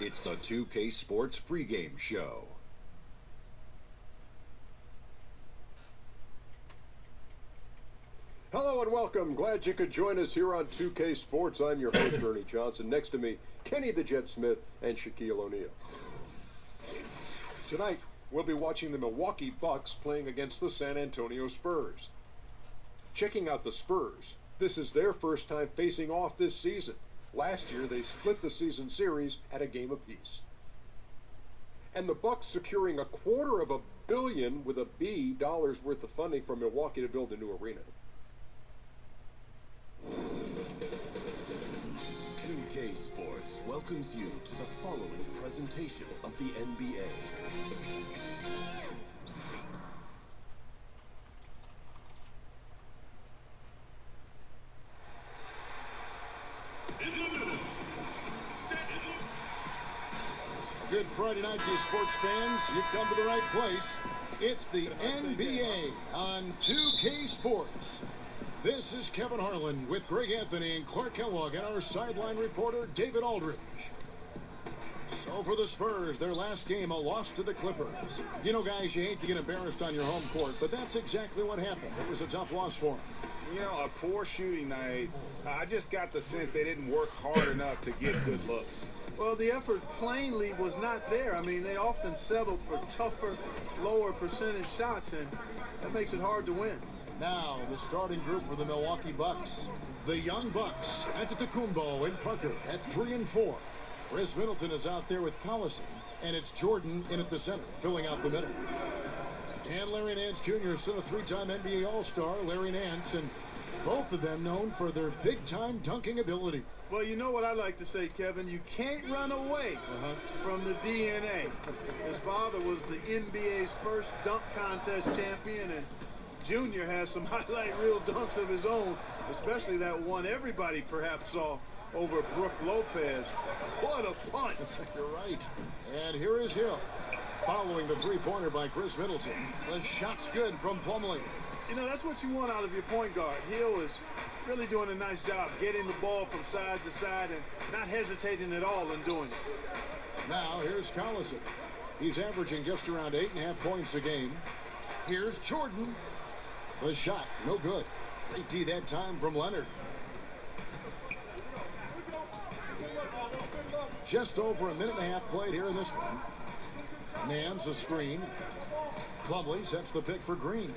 It's the 2K Sports pregame show. Hello and welcome. Glad you could join us here on 2K Sports. I'm your host, Ernie Johnson. Next to me, Kenny the Jet Smith and Shaquille O'Neal. Tonight, we'll be watching the Milwaukee Bucks playing against the San Antonio Spurs. Checking out the Spurs, this is their first time facing off this season. Last year, they split the season series at a game apiece. And the Bucks securing $250 million with a B dollars worth of funding from Milwaukee to build a new arena. 2K Sports welcomes you to the following presentation of the NBA. Good Friday night to you sports fans. You've come to the right place. It's the NBA on 2K Sports. This is Kevin Harlan with Greg Anthony and Clark Kellogg and our sideline reporter David Aldridge. So for the Spurs, their last game, a loss to the Clippers. You know, guys, you hate to get embarrassed on your home court, but that's exactly what happened. It was a tough loss for them. You know, a poor shooting night. I just got the sense they didn't work hard enough to get good looks. Well, the effort plainly was not there. I mean, they often settled for tougher, lower percentage shots, and that makes it hard to win. Now, the starting group for the Milwaukee Bucks. The young Bucks, Antetokounmpo and Parker at 3 and 4. Chris Middleton is out there with Collison, and it's Jordan in at the center, filling out the middle. And Larry Nance Jr., son of three-time NBA All-Star Larry Nance, and both of them known for their big-time dunking ability. Well, you know what I like to say, Kevin? You can't run away from the DNA. His father was the NBA's first dunk contest champion, and Junior has some highlight reel dunks of his own, especially that one everybody perhaps saw over Brook Lopez. What a punch. You're right. And here is Hill, following the three-pointer by Chris Middleton. The shot's good from Plumlee. You know, that's what you want out of your point guard. Hill is really doing a nice job getting the ball from side to side and not hesitating at all in doing it. Now, here's Collison. He's averaging just around 8.5 points a game. Here's Jordan. The shot, no good. Great D that time from Leonard. Just over a minute and a half played here in this one. Nance a screen. Plumlee sets the pick for Green.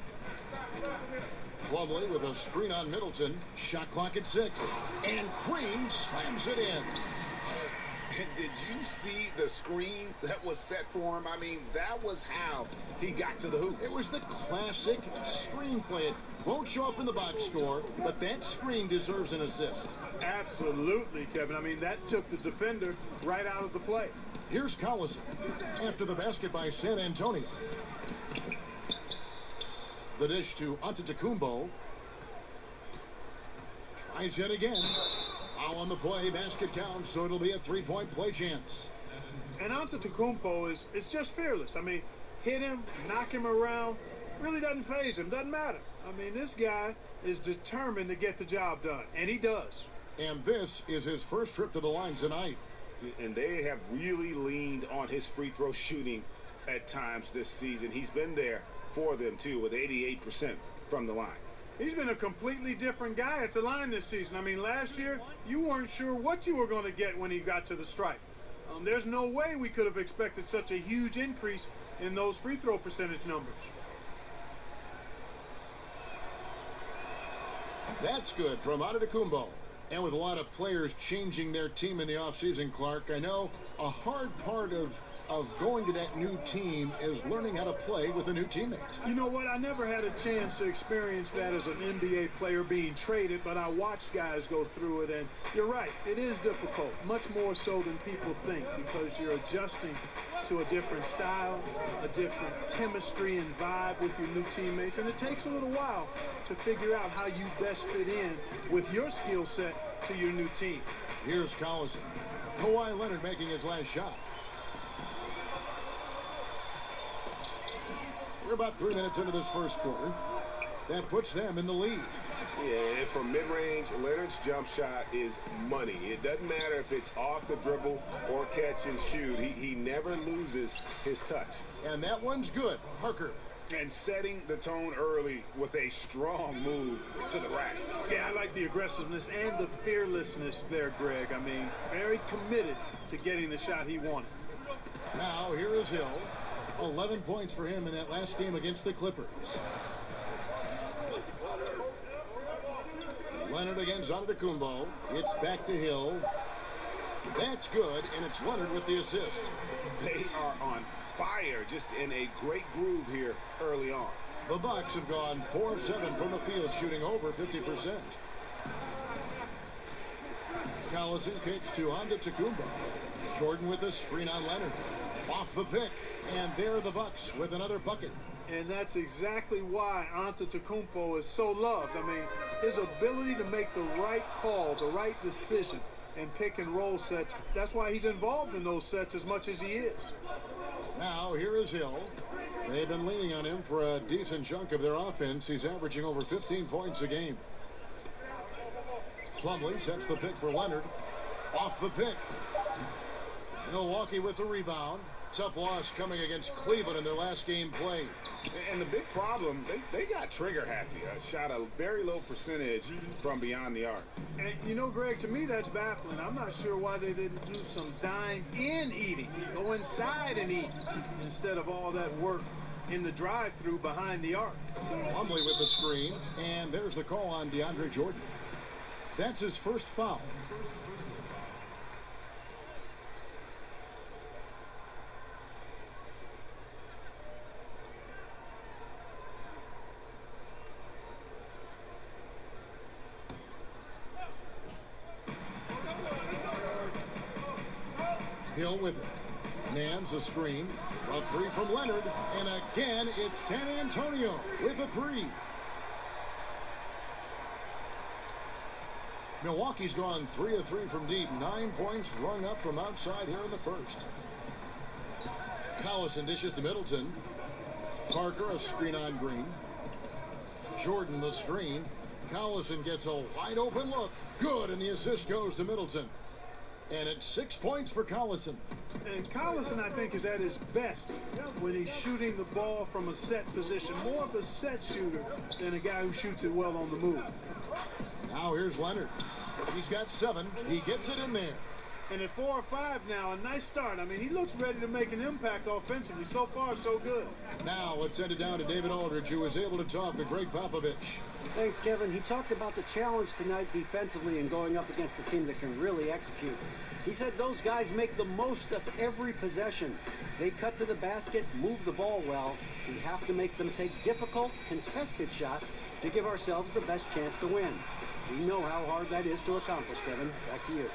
Plumlee with a screen on Middleton. Shot clock at 6. And Green slams it in. Did you see the screen that was set for him? I mean, that was how he got to the hoop. It was the classic screen play. It won't show up in the box score, but that screen deserves an assist. Absolutely, Kevin. I mean, that took the defender right out of the play. Here's Collison after the basket by San Antonio. The dish to Antetokounmpo. Tries yet again. Foul on the play. Basket counts, so it'll be a three-point play chance. And Antetokounmpo is just fearless. I mean, hit him, knock him around, really doesn't faze him, doesn't matter. I mean, this guy is determined to get the job done, and he does. And this is his first trip to the line tonight. And they have really leaned on his free throw shooting at times this season. He's been there for them, too, with 88% from the line. He's been a completely different guy at the line this season. I mean, last year, you weren't sure what you were going to get when he got to the stripe. There's no way we could have expected such a huge increase in those free throw percentage numbers. That's good from Antetokounmpo. And with a lot of players changing their team in the offseason, Clark, I know a hard part of going to that new team is learning how to play with a new teammate. You know what? I never had a chance to experience that as an NBA player being traded, but I watched guys go through it, and you're right. It is difficult, much more so than people think, because you're adjusting to a different style, a different chemistry and vibe with your new teammates, and it takes a little while to figure out how you best fit in with your skill set to your new team. Here's Collison. Kawhi Leonard making his last shot. We're about 3 minutes into this first quarter. That puts them in the lead. Yeah, and from mid-range, Leonard's jump shot is money. It doesn't matter if it's off the dribble or catch and shoot. He never loses his touch. And that one's good. Parker. And setting the tone early with a strong move to the rack. Yeah, I like the aggressiveness and the fearlessness there, Greg. I mean, very committed to getting the shot he wanted. Now, here is Hill. 11 points for him in that last game against the Clippers. Leonard against Antetokounmpo. It's back to Hill. That's good, and it's Leonard with the assist. They are on fire, just in a great groove here early on. The Bucks have gone 4 of 7 from the field, shooting over 50%. Collison kicks to Antetokounmpo. Jordan with a screen on Leonard. Off the pick, and there the Bucks with another bucket. And that's exactly why Antetokounmpo is so loved. I mean, his ability to make the right call, the right decision, and pick and roll sets, that's why he's involved in those sets as much as he is. Now, here is Hill. They've been leaning on him for a decent chunk of their offense. He's averaging over 15 points a game. Plumlee sets the pick for Leonard. Off the pick. Milwaukee with the rebound. Tough loss coming against Cleveland in their last game played. And the big problem, they got trigger happy. Shot a very low percentage from beyond the arc. And you know, Greg, to me that's baffling. I'm not sure why they didn't do some dine-in eating. Go inside and eat instead of all that work in the drive-through behind the arc. Plumlee with the screen, and there's the call on DeAndre Jordan. That's his first foul. Hill with it. Nance a screen. A three from Leonard. And again, it's San Antonio with a three. Milwaukee's gone 3 of 3 from deep. 9 points rung up from outside here in the first. Collison dishes to Middleton. Parker a screen on Green. Jordan the screen. Collison gets a wide open look. Good, and the assist goes to Middleton. And it's 6 points for Collison. And Collison, I think, is at his best when he's shooting the ball from a set position. More of a set shooter than a guy who shoots it well on the move. Now here's Leonard. He's got 7. He gets it in there. And at 4 or 5 now, a nice start. I mean, he looks ready to make an impact offensively. So far, so good. Now let's send it down to David Aldridge, who was able to talk with Greg Popovich. Thanks, Kevin. He talked about the challenge tonight defensively and going up against a team that can really execute. He said those guys make the most of every possession. They cut to the basket, move the ball well. We have to make them take difficult, contested shots to give ourselves the best chance to win. We know how hard that is to accomplish, Kevin. Back to you.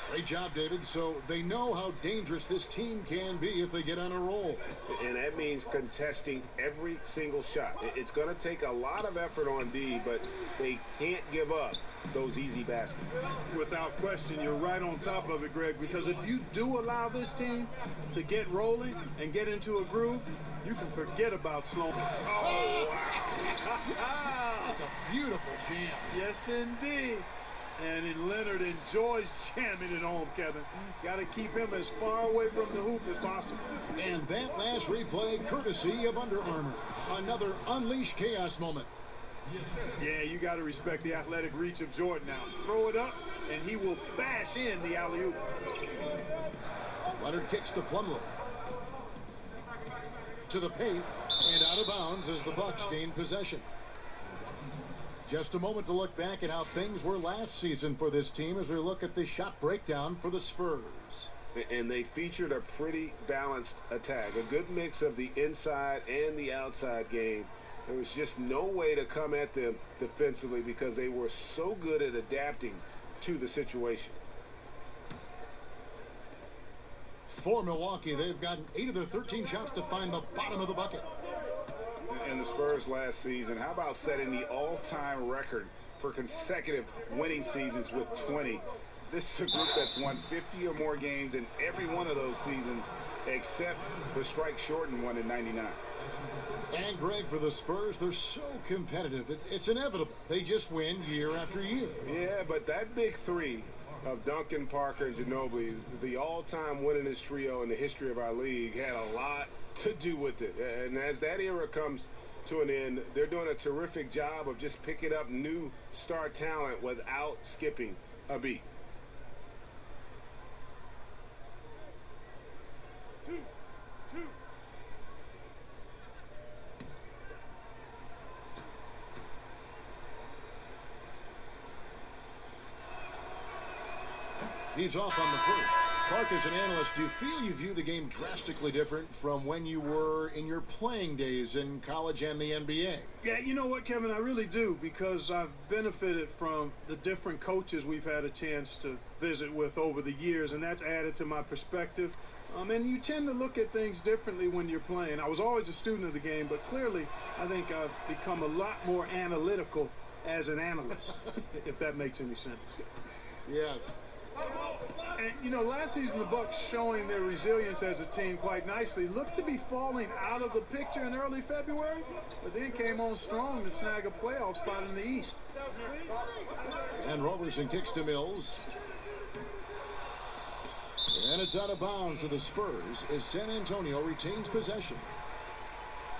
Great job, David. So they know how dangerous this team can be if they get on a roll. And that means contesting every single shot. It's going to take a lot of effort on D, but they can't give up those easy baskets. Without question, you're right on top of it, Greg, because if you do allow this team to get rolling and get into a groove, you can forget about Sloan. Oh, wow. That's a beautiful jam. Yes, indeed. And Leonard enjoys jamming it home, Kevin. Got to keep him as far away from the hoop as possible. And that last replay, courtesy of Under Armour. Another unleashed chaos moment. Yeah, you got to respect the athletic reach of Jordan now. Throw it up, and he will bash in the alley-oop. Leonard kicks to Plumlee. To the paint, and out of bounds as the Bucks gain possession. Just a moment to look back at how things were last season for this team as we look at the shot breakdown for the Spurs. And they featured a pretty balanced attack, a good mix of the inside and the outside game. There was just no way to come at them defensively because they were so good at adapting to the situation. For Milwaukee, they've gotten 8 of their 13 shots to find the bottom of the bucket. And the Spurs last season, how about setting the all-time record for consecutive winning seasons with 20? This is a group that's won 50 or more games in every one of those seasons, except the strike-shortened one in '99. And Greg, for the Spurs, they're so competitive. It's inevitable. They just win year after year. Yeah, but that big three of Duncan, Parker, and Ginobili, the all-time winningest trio in the history of our league, had a lot to do with it. And as that era comes to an end, they're doing a terrific job of just picking up new star talent without skipping a beat. He's off on the first. Clark, as an analyst, do you feel you view the game drastically different from when you were in your playing days in college and the NBA? Yeah, you know what, Kevin, I really do, because I've benefited from the different coaches we've had a chance to visit with over the years, and that's added to my perspective. And you tend to look at things differently when you're playing. I was always a student of the game, but clearly I think I've become a lot more analytical as an analyst, if that makes any sense. Yes. And, you know, last season the Bucks, showing their resilience as a team quite nicely, looked to be falling out of the picture in early February, but then came on strong to snag a playoff spot in the East. And Roberson kicks to Mills. And it's out of bounds to the Spurs as San Antonio retains possession.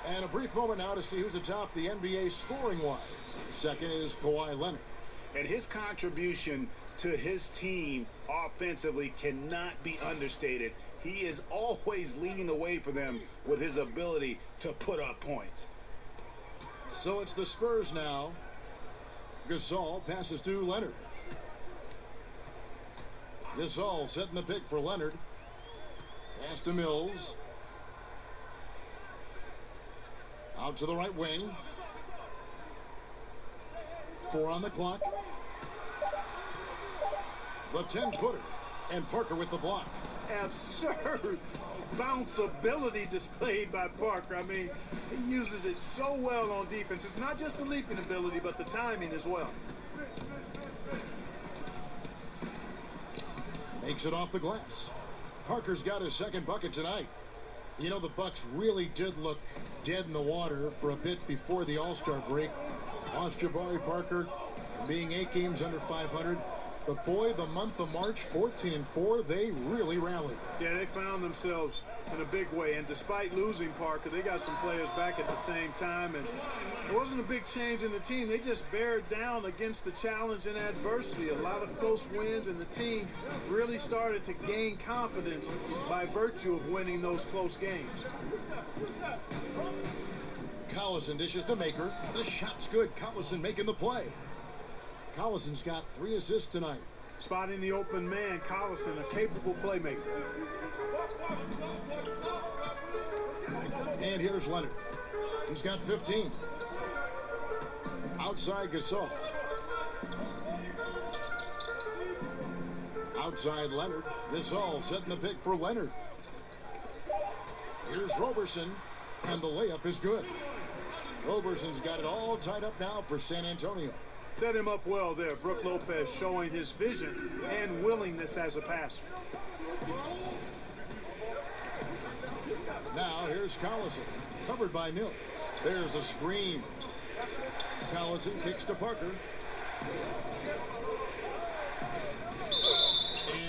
And a brief moment now to see who's atop the NBA scoring-wise. Second is Kawhi Leonard. And his contribution to his team offensively cannot be understated. He is always leading the way for them with his ability to put up points. So it's the Spurs now. Gasol passes to Leonard. Gasol setting the pick for Leonard. Pass to Mills. Out to the right wing. 4 on the clock. The 10-footer, and Parker with the block. Absurd bounceability displayed by Parker. I mean, he uses it so well on defense. It's not just the leaping ability, but the timing as well. Makes it off the glass. Parker's got his second bucket tonight. You know, the Bucks really did look dead in the water for a bit before the All-Star break. Lost Jabari Parker, being 8 games under 500. But boy, the month of March, 14-4, they really rallied. Yeah, they found themselves in a big way. And despite losing Parker, they got some players back at the same time. And it wasn't a big change in the team. They just bared down against the challenge and adversity. A lot of close wins, and the team really started to gain confidence by virtue of winning those close games. Collison dishes to Maker. The shot's good. Collison making the play. Collison's got 3 assists tonight. Spotting the open man, Collison, a capable playmaker. And here's Leonard. He's got 15. Outside Gasol. Outside Leonard. Gasol setting the pick for Leonard. Here's Roberson, and the layup is good. Roberson's got it all tied up now for San Antonio. Set him up well there. Brook Lopez showing his vision and willingness as a passer. Now here's Collison, covered by Mills. There's a screen. Collison kicks to Parker.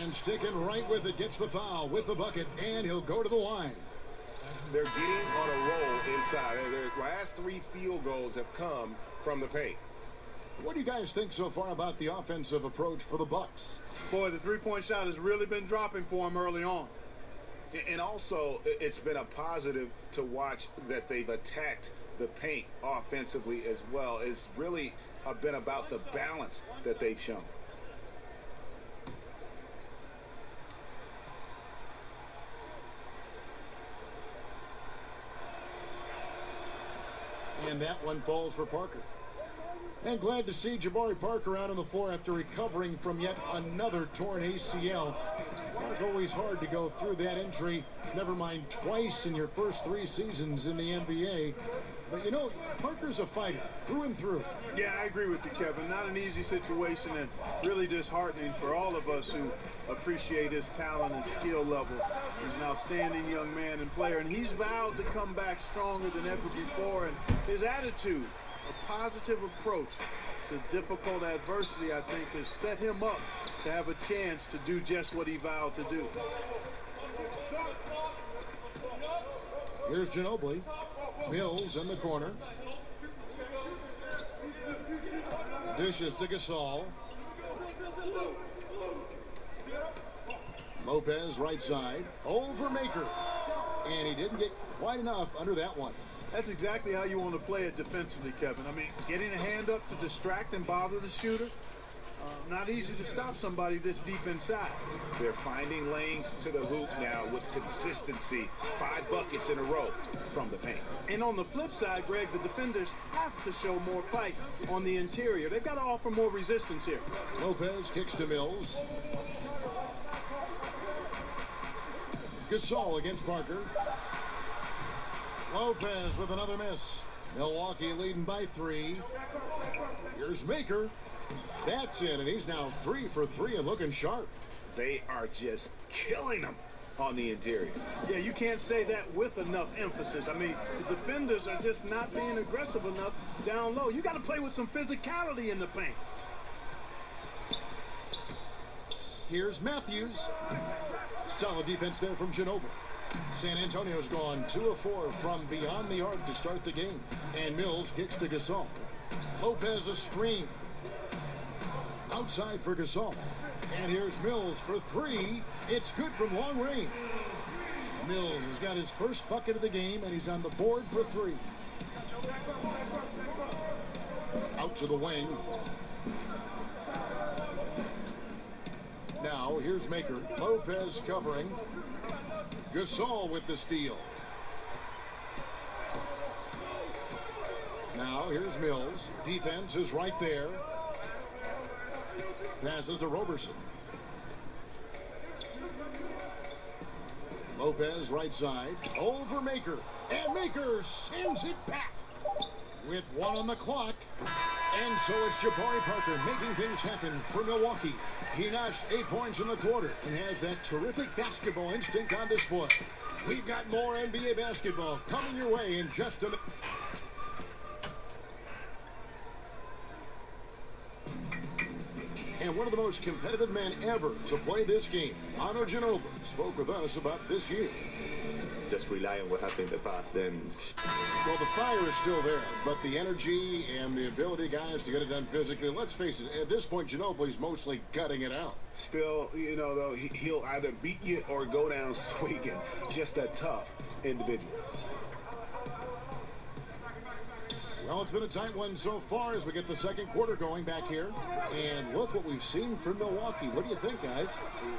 And sticking right with it, gets the foul with the bucket, and he'll go to the line. They're getting on a roll inside. Their last 3 field goals have come from the paint. What do you guys think so far about the offensive approach for the Bucks? Boy, the three-point shot has really been dropping for them early on. And also, it's been a positive to watch that they've attacked the paint offensively as well. It's really been about the balance that they've shown. And that one falls for Parker. And glad to see Jabari Parker out on the floor after recovering from yet another torn ACL. Mark, always hard to go through that injury. Never mind twice in your first 3 seasons in the NBA. But, you know, Parker's a fighter through and through. Yeah, I agree with you, Kevin. Not an easy situation and really disheartening for all of us who appreciate his talent and skill level. He's an outstanding young man and player, and he's vowed to come back stronger than ever before. And his attitude, a positive approach to difficult adversity, I think, has set him up to have a chance to do just what he vowed to do. Here's Ginobili. Mills in the corner. Dishes to Gasol. Lopez right side. Over Maker. And he didn't get quite enough under that one. That's exactly how you want to play it defensively, Kevin. I mean, getting a hand up to distract and bother the shooter, not easy to stop somebody this deep inside. They're finding lanes to the hoop now with consistency. 5 buckets in a row from the paint. And on the flip side, Greg, the defenders have to show more fight on the interior. They've got to offer more resistance here. Lopez kicks to Mills. Gasol against Parker. Lopez with another miss. Milwaukee leading by 3. Here's Maker. That's in, and he's now 3 for 3 and looking sharp. They are just killing them on the interior. Yeah, you can't say that with enough emphasis. I mean, the defenders are just not being aggressive enough down low. You got to play with some physicality in the paint. Here's Matthews. Solid defense there from Ginobili. San Antonio's gone 2 of 4 from beyond the arc to start the game. And Mills kicks to Gasol. Lopez a screen. Outside for Gasol. And here's Mills for 3. It's good from long range. Mills has got his first bucket of the game, and he's on the board for 3. Out to the wing. Now, here's Maker. Lopez covering. Gasol with the steal. Now, here's Mills. Defense is right there. Passes to Roberson. Lopez right side. Over Maker. And Maker sends it back. With 1 on the clock. And so it's Jabari Parker making things happen for Milwaukee. He notched 8 points in the quarter and has that terrific basketball instinct on display. We've got more NBA basketball coming your way in just a minute. And one of the most competitive men ever to play this game, Manu Ginobili, spoke with us about this year. Just rely on what happened in the past, then. Well, the fire is still there, but the energy and the ability, guys, to get it done physically, let's face it, at this point, Ginobili's mostly gutting it out. Still, you know, though, he'll either beat you or go down swinging. Just a tough individual. Well, it's been a tight one so far as we get the second quarter going back here. And look what we've seen from Milwaukee. What do you think, guys?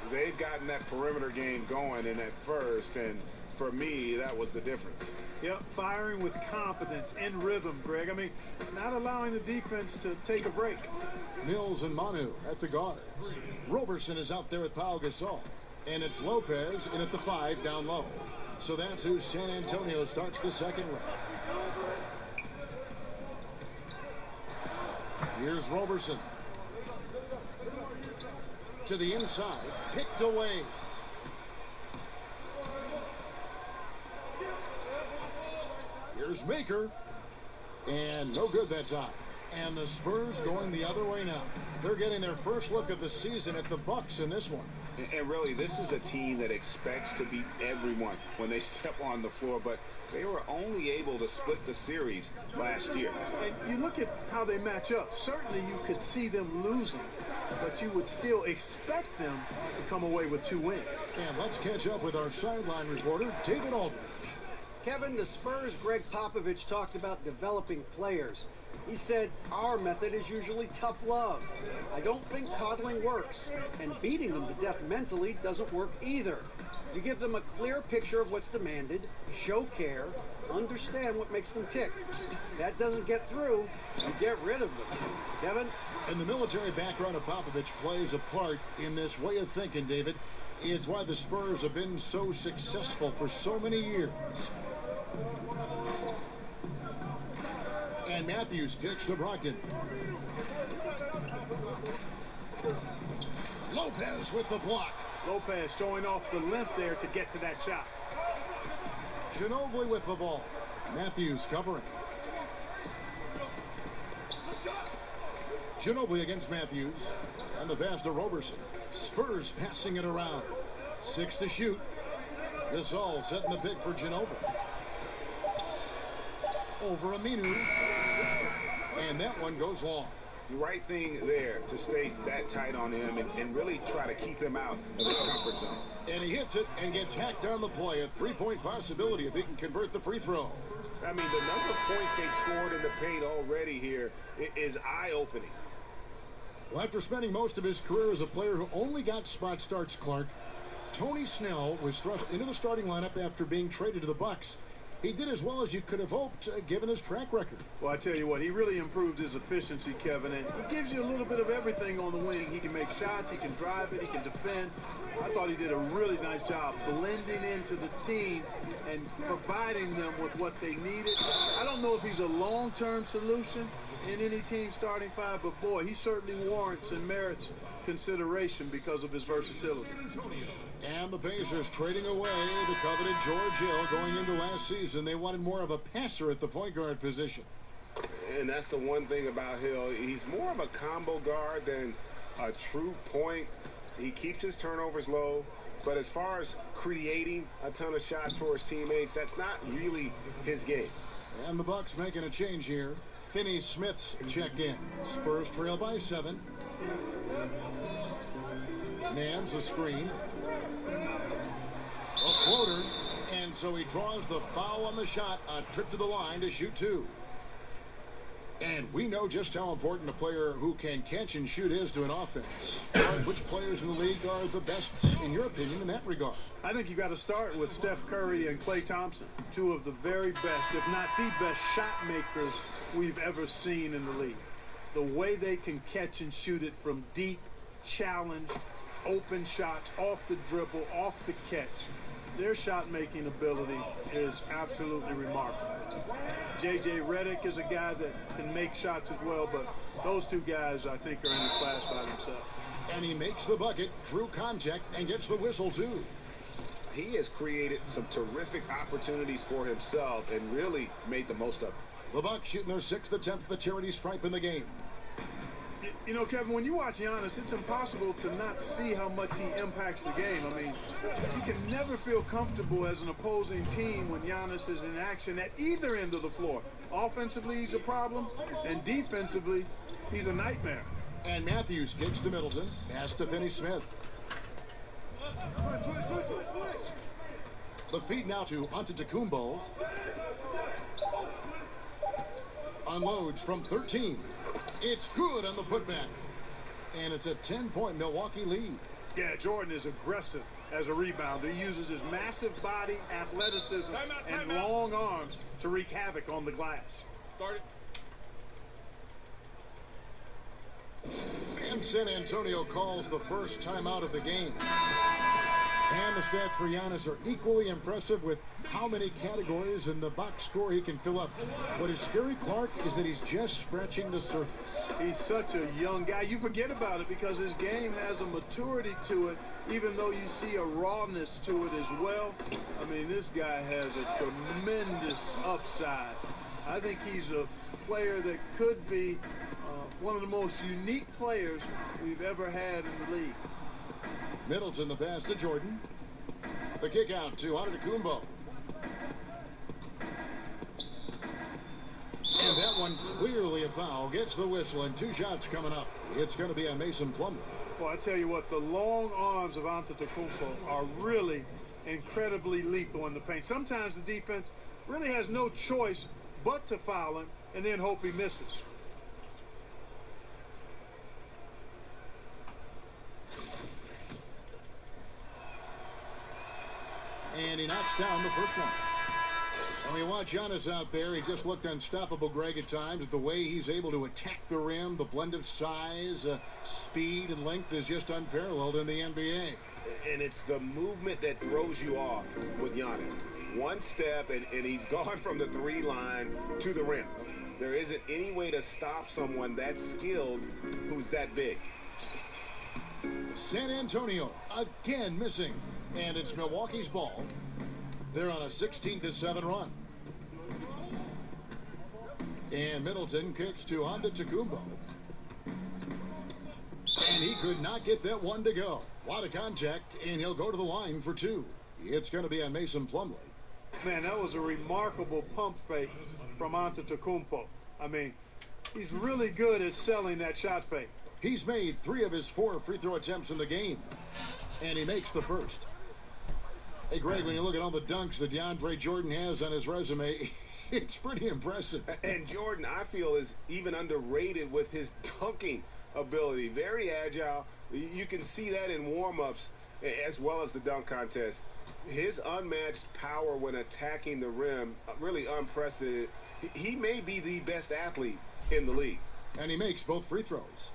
They've gotten that perimeter game going in that first, and for me, that was the difference. Yep, firing with confidence and rhythm, Greg. I mean, not allowing the defense to take a break. Mills and Manu at the guards. Roberson is out there with Pau Gasol. And it's Lopez in at the 5 down low. So that's who San Antonio starts the second with. Here's Roberson. To the inside. Picked away. Here's Maker. And no good that time. And the Spurs going the other way now. They're getting their first look of the season at the Bucks in this one. And really, this is a team that expects to beat everyone when they step on the floor, but they were only able to split the series last year. And you look at how they match up. Certainly you could see them losing, but you would still expect them to come away with 2 wins. And let's catch up with our sideline reporter, David Aldridge. Kevin, the Spurs' Greg Popovich talked about developing players. He said, our method is usually tough love. I don't think coddling works, and beating them to death mentally doesn't work either. You give them a clear picture of what's demanded, show care, understand what makes them tick. If that doesn't get through, you get rid of them. Kevin? And the military background of Popovich plays a part in this way of thinking, David. It's why the Spurs have been so successful for so many years. And Matthews kicks to Brogdon. Lopez with the block. Lopez showing off the length there to get to that shot. Ginobili with the ball. Matthews covering. Ginobili against Matthews. And the pass to Roberson. Spurs passing it around. 6 to shoot. Gasol setting the pick for Ginobili. Over Aminu. And that one goes long. Right thing there to stay that tight on him and really try to keep him out of his comfort zone. And he hits it and gets hacked on the play. A three-point possibility if he can convert the free throw. I mean, the number of points they've scored in the paint already here is eye-opening. Well, after spending most of his career as a player who only got spot starts, Clark, Tony Snell was thrust into the starting lineup after being traded to the Bucks. He did as well as you could have hoped, given his track record. Well, I tell you what, he really improved his efficiency, Kevin, and he gives you a little bit of everything on the wing. He can make shots, he can drive it, he can defend. I thought he did a really nice job blending into the team and providing them with what they needed. I don't know if he's a long-term solution in any team starting five, but boy, he certainly warrants and merits consideration because of his versatility. And the Pacers trading away the coveted George Hill going into last season. They wanted more of a passer at the point guard position. And that's the one thing about Hill. He's more of a combo guard than a true point. He keeps his turnovers low. But as far as creating a ton of shots for his teammates, that's not really his game. And the Bucks making a change here. Finney Smith's checked in. Spurs trail by 7. Nance a screen. A floater. And so he draws the foul on the shot. A trip to the line to shoot 2. And we know just how important a player who can catch and shoot is to an offense. Which players in the league are the best, in your opinion, in that regard? I think you got to start with Steph Curry and Klay Thompson, two of the very best, if not the best shot makers we've ever seen in the league. The way they can catch and shoot it from deep, challenged, open shots, off the dribble, off the catch. Their shot-making ability is absolutely remarkable. J.J. Redick is a guy that can make shots as well, but those two guys, I think, are in a class by themselves. And he makes the bucket, true contact, and gets the whistle, too. He has created some terrific opportunities for himself and really made the most of them. The Bucks shooting their 6th attempt at the charity stripe in the game. You know, Kevin, when you watch Giannis, it's impossible to not see how much he impacts the game. I mean, you can never feel comfortable as an opposing team when Giannis is in action at either end of the floor. Offensively, he's a problem, and defensively, he's a nightmare. And Matthews kicks to Middleton, pass to Finney Smith. The feed now to Antetokounmpo. Unloads from 13. It's good on the putback. And it's a 10-point Milwaukee lead. Yeah, Jordan is aggressive as a rebounder. He uses his massive body, athleticism, and long arms to wreak havoc on the glass. And San Antonio calls the first timeout of the game. And the stats for Giannis are equally impressive with how many categories in the box score he can fill up. What is scary, Clark, is that he's just scratching the surface. He's such a young guy. You forget about it because his game has a maturity to it, even though you see a rawness to it as well. I mean, this guy has a tremendous upside. I think he's a player that could be one of the most unique players we've ever had in the league. Middleton the pass to Jordan. The kick out to Antetokounmpo. And that one clearly a foul. Gets the whistle and 2 shots coming up. It's going to be a Mason Plumlee. Well, I tell you what, the long arms of Antetokounmpo are really incredibly lethal in the paint. Sometimes the defense really has no choice but to foul him and then hope he misses. And he knocks down the first one. And we watch Giannis out there. He just looked unstoppable, Greg, at times. The way he's able to attack the rim, the blend of size, speed, and length is just unparalleled in the NBA. And it's the movement that throws you off with Giannis. One step, and he's gone from the 3 line to the rim. There isn't any way to stop someone that skilled who's that big. San Antonio again missing, and it's Milwaukee's ball. They're on a 16-7 run. And Middleton kicks to Antetokounmpo. And he could not get that one to go. A lot of contact, and he'll go to the line for 2. It's going to be on Mason Plumlee. Man, that was a remarkable pump fake from Antetokounmpo. I mean, he's really good at selling that shot fake. He's made 3 of his 4 free throw attempts in the game, and he makes the first. Hey, Greg, when you look at all the dunks that DeAndre Jordan has on his resume, it's pretty impressive. And Jordan, I feel, is even underrated with his dunking ability. Very agile. You can see that in warm-ups as well as the dunk contest. His unmatched power when attacking the rim, really unprecedented. He may be the best athlete in the league. And he makes both free throws.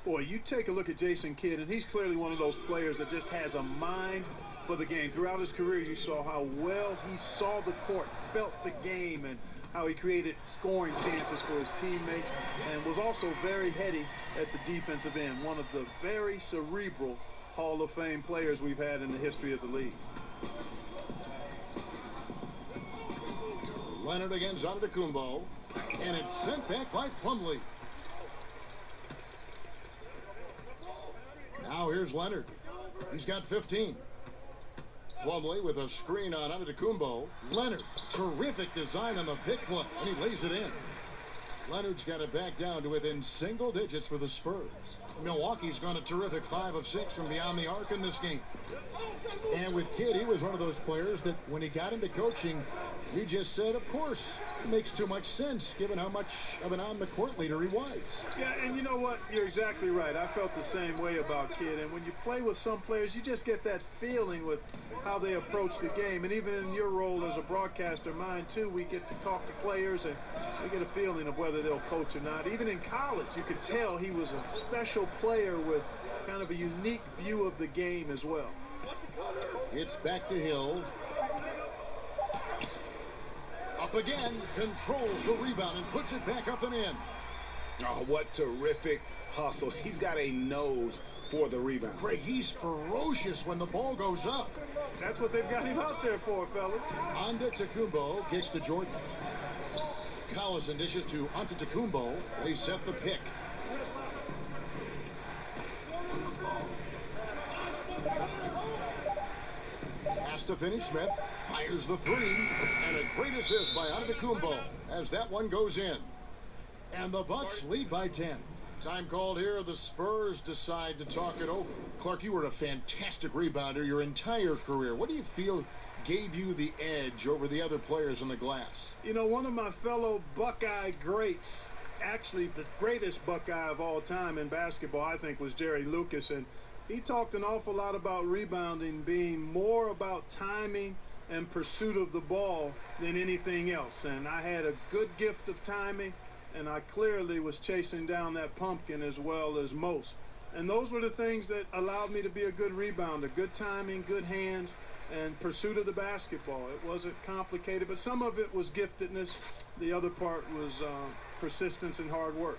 Boy, you take a look at Jason Kidd, and he's clearly one of those players that just has a mind for the game. Throughout his career, you saw how well he saw the court, felt the game, and how he created scoring chances for his teammates, and was also very heady at the defensive end. One of the very cerebral Hall of Fame players we've had in the history of the league. Leonard against Antetokounmpo, and it's sent back by Plumlee. Now here's Leonard. He's got 15. Plumlee with a screen on Antetokounmpo. Leonard, terrific design on the pick play, and he lays it in. Leonard's got it back down to within single digits for the Spurs. Milwaukee's gone a terrific 5 of 6 from beyond the arc in this game. And with Kidd, he was one of those players that when he got into coaching, he just said, of course, it makes too much sense given how much of an on-the-court leader he was. Yeah, and you know what? You're exactly right. I felt the same way about Kidd. And when you play with some players, you just get that feeling with how they approach the game. And even in your role as a broadcaster, mine too, we get to talk to players and we get a feeling of whether they'll coach or not. Even in college, you could tell he was a special player with kind of a unique view of the game as well. It's back to Hill. Up again, controls the rebound and puts it back up and in. Oh, what terrific hustle. He's got a nose for the rebound. Craig, he's ferocious when the ball goes up. That's what they've got him out there for, fellas. Antetokounmpo kicks to Jordan. Collison dishes to Antetokounmpo. They set the pick. Has to finish. Smith fires the 3, and a great assist by Antetokounmpo as that one goes in. And the Bucks lead by 10. Time called here. The Spurs decide to talk it over. Clark, you were a fantastic rebounder your entire career. What do you feel gave you the edge over the other players on the glass? You know, one of my fellow Buckeye greats, actually the greatest Buckeye of all time in basketball, I think, was Jerry Lucas. And he talked an awful lot about rebounding being more about timing and pursuit of the ball than anything else. And I had a good gift of timing, and I clearly was chasing down that pumpkin as well as most. And those were the things that allowed me to be a good rebounder. Good timing, good hands, and pursuit of the basketball. It wasn't complicated, but some of it was giftedness. The other part was persistence and hard work.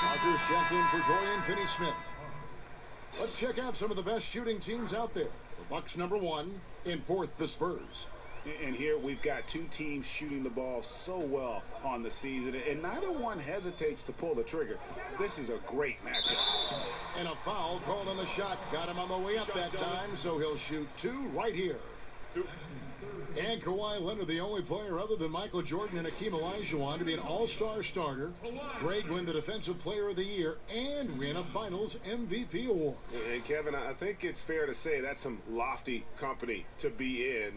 Markers checked in for Dorian Finney-Smith. Let's check out some of the best shooting teams out there. The Bucks #1, in 4th, the Spurs. And here we've got 2 teams shooting the ball so well on the season, and neither one hesitates to pull the trigger. This is a great matchup. And a foul called on the shot. Got him on the way up that time, so he'll shoot 2 right here. And Kawhi Leonard, the only player other than Michael Jordan and Hakeem Olajuwon to be an all-star starter. Greg win the Defensive Player of the Year and win a Finals MVP award. And Kevin, I think it's fair to say that's some lofty company to be in.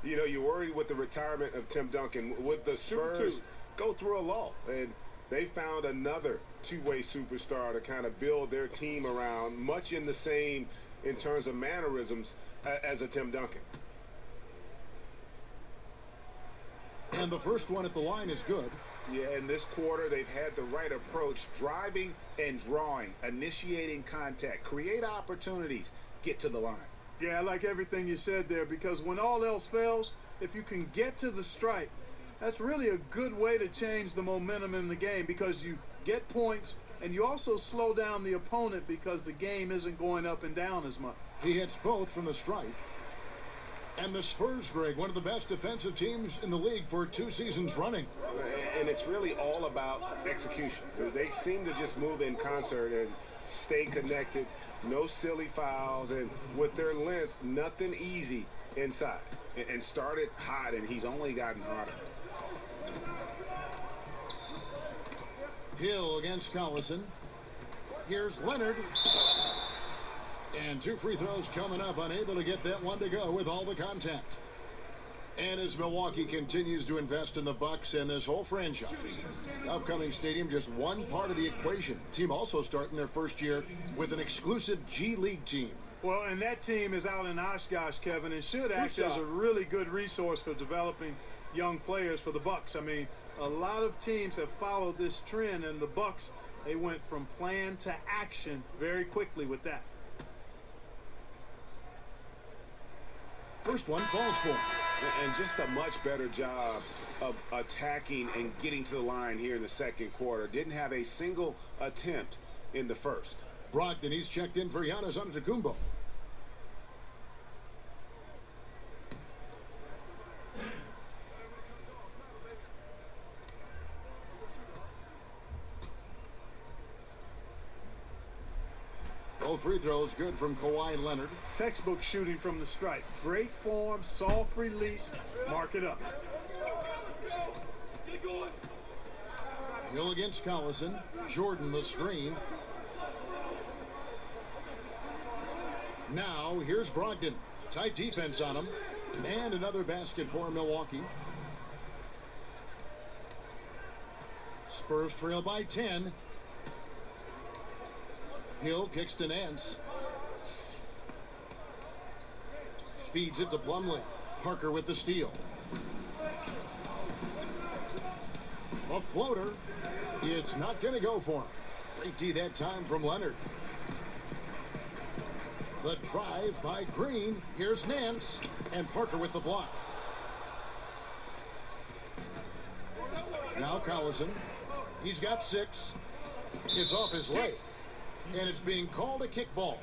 You know, you worry with the retirement of Tim Duncan. Would the Spurs go through a lull? And they found another two-way superstar to kind of build their team around, much in the same in terms of mannerisms as a Tim Duncan. And the first one at the line is good. Yeah, in this quarter, they've had the right approach, driving and drawing, initiating contact, create opportunities, get to the line. Yeah, I like everything you said there, because when all else fails, if you can get to the stripe, that's really a good way to change the momentum in the game, because you get points and you also slow down the opponent because the game isn't going up and down as much. He hits both from the stripe. And the Spurs, Greg, one of the best defensive teams in the league for 2 seasons running. And it's really all about execution. They seem to just move in concert and stay connected. No silly fouls. And with their length, nothing easy inside. And started hot, and he's only gotten hotter. Hill against Collison. Here's Leonard. And 2 free throws coming up, unable to get that one to go with all the contact. And as Milwaukee continues to invest in the Bucks and this whole franchise, upcoming stadium just one part of the equation. Team also starting their first year with an exclusive G League team. Well, and that team is out in Oshkosh, Kevin, and should act as a really good resource for developing young players for the Bucks. I mean, a lot of teams have followed this trend, and the Bucks, they went from plan to action very quickly with that. First one falls for him. And just a much better job of attacking and getting to the line here in the second quarter. Didn't have a single attempt in the first. Brogdon, he's checked in for Giannis Antetokounmpo. Both free throws good from Kawhi Leonard. Textbook shooting from the stripe. Great form, soft release. Mark it up. Hill against Collison. Jordan the screen. Now here's Brogdon. Tight defense on him. And another basket for Milwaukee. Spurs trail by 10. Hill kicks to Nance. Feeds it to Plumlee. Parker with the steal. A floater. It's not going to go for him. Great D that time from Leonard. The drive by Green. Here's Nance. And Parker with the block. Now Collison. He's got 6. It's off his leg. And it's being called a kickball.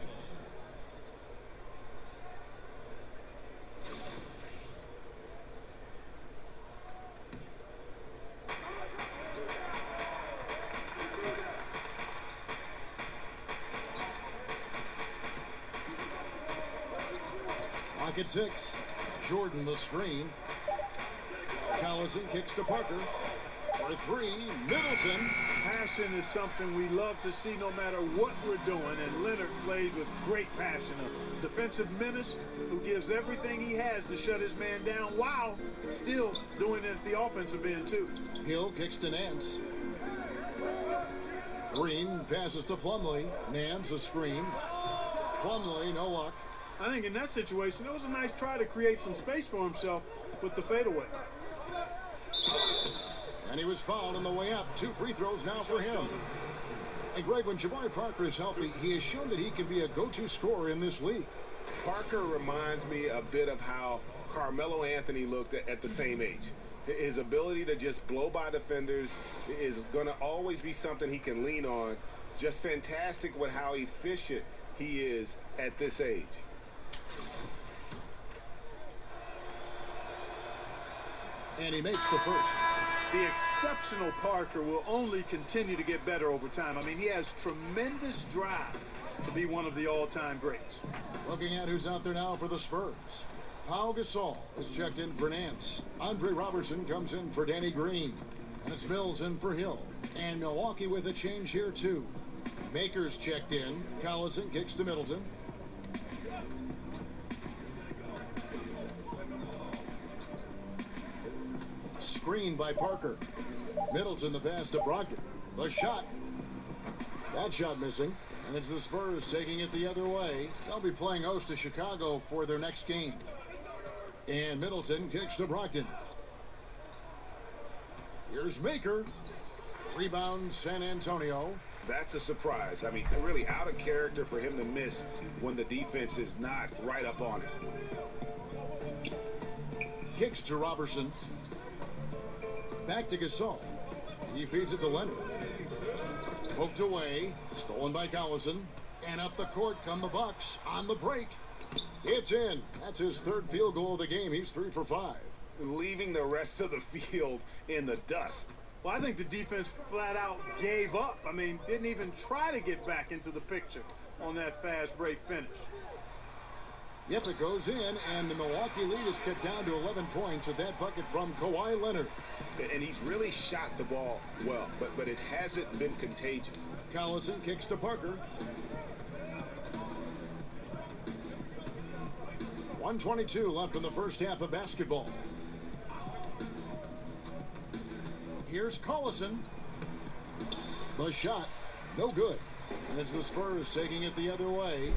Pocket 6. Jordan the screen. Collison kicks to Parker. For 3, Middleton. Passion is something we love to see no matter what we're doing, and Leonard plays with great passion. A defensive menace who gives everything he has to shut his man down while still doing it at the offensive end too. Hill kicks to Nance. Green passes to Plumlee. Nance a screen. Plumlee, no luck. I think in that situation, it was a nice try to create some space for himself with the fadeaway. And he was fouled on the way up. 2 free throws now for him. And Greg, when Jabari Parker is healthy, he has shown that he can be a go-to scorer in this league. Parker reminds me a bit of how Carmelo Anthony looked at the same age. His ability to just blow by defenders is going to always be something he can lean on. Just fantastic with how efficient he is at this age. And he makes the first. The exceptional Parker will only continue to get better over time. I mean, he has tremendous drive to be one of the all-time greats. Looking at who's out there now for the Spurs. Pau Gasol is checked in for Nance. Andre Robertson comes in for Danny Green. And it's Mills in for Hill. And Milwaukee with a change here, too. Makers checked in. Collison kicks to Middleton. Screen by Parker. Middleton the pass to Brogdon. The shot. That shot missing. And it's the Spurs taking it the other way. They'll be playing host to Chicago for their next game. And Middleton kicks to Brogdon. Here's Maker. Rebound San Antonio. That's a surprise. I mean, really out of character for him to miss when the defense is not right up on it. Kicks to Robertson. Back to Gasol. He feeds it to Leonard. Poked away. Stolen by Collison. And up the court come the Bucks on the break. It's in. That's his third field goal of the game. He's 3 for 5. Leaving the rest of the field in the dust. Well, I think the defense flat out gave up. I mean, didn't even try to get back into the picture on that fast break finish. Yep, it goes in, and the Milwaukee lead is cut down to 11 points with that bucket from Kawhi Leonard. And he's really shot the ball well, but it hasn't been contagious. Collison kicks to Parker. 1:22 left in the first half of basketball. Here's Collison. The shot, no good. And it's the Spurs taking it the other way.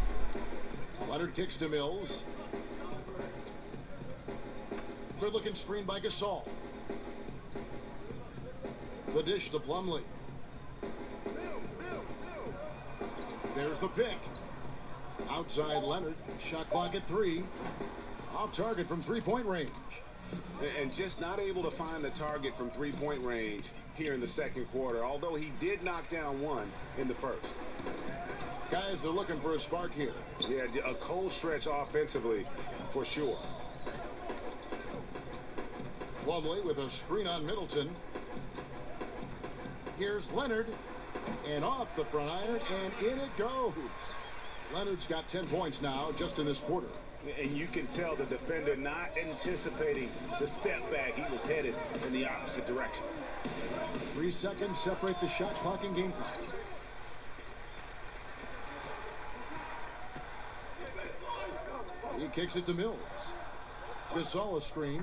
Leonard kicks to Mills. Good looking screen by Gasol. The dish to Plumlee. There's the pick. Outside Leonard. Shot clock at 3. Off target from 3-point range. And just not able to find the target from 3-point range here in the second quarter, although he did knock down one in the first. Guys are looking for a spark here. Yeah, a cold stretch offensively for sure. Plumlee with a screen on Middleton. Here's Leonard. And off the front iron, and in it goes. Leonard's got 10 points now just in this quarter. And you can tell the defender not anticipating the step back. He was headed in the opposite direction. 3 seconds separate the shot clock and game clock. He kicks it to Mills. Gasol a screen.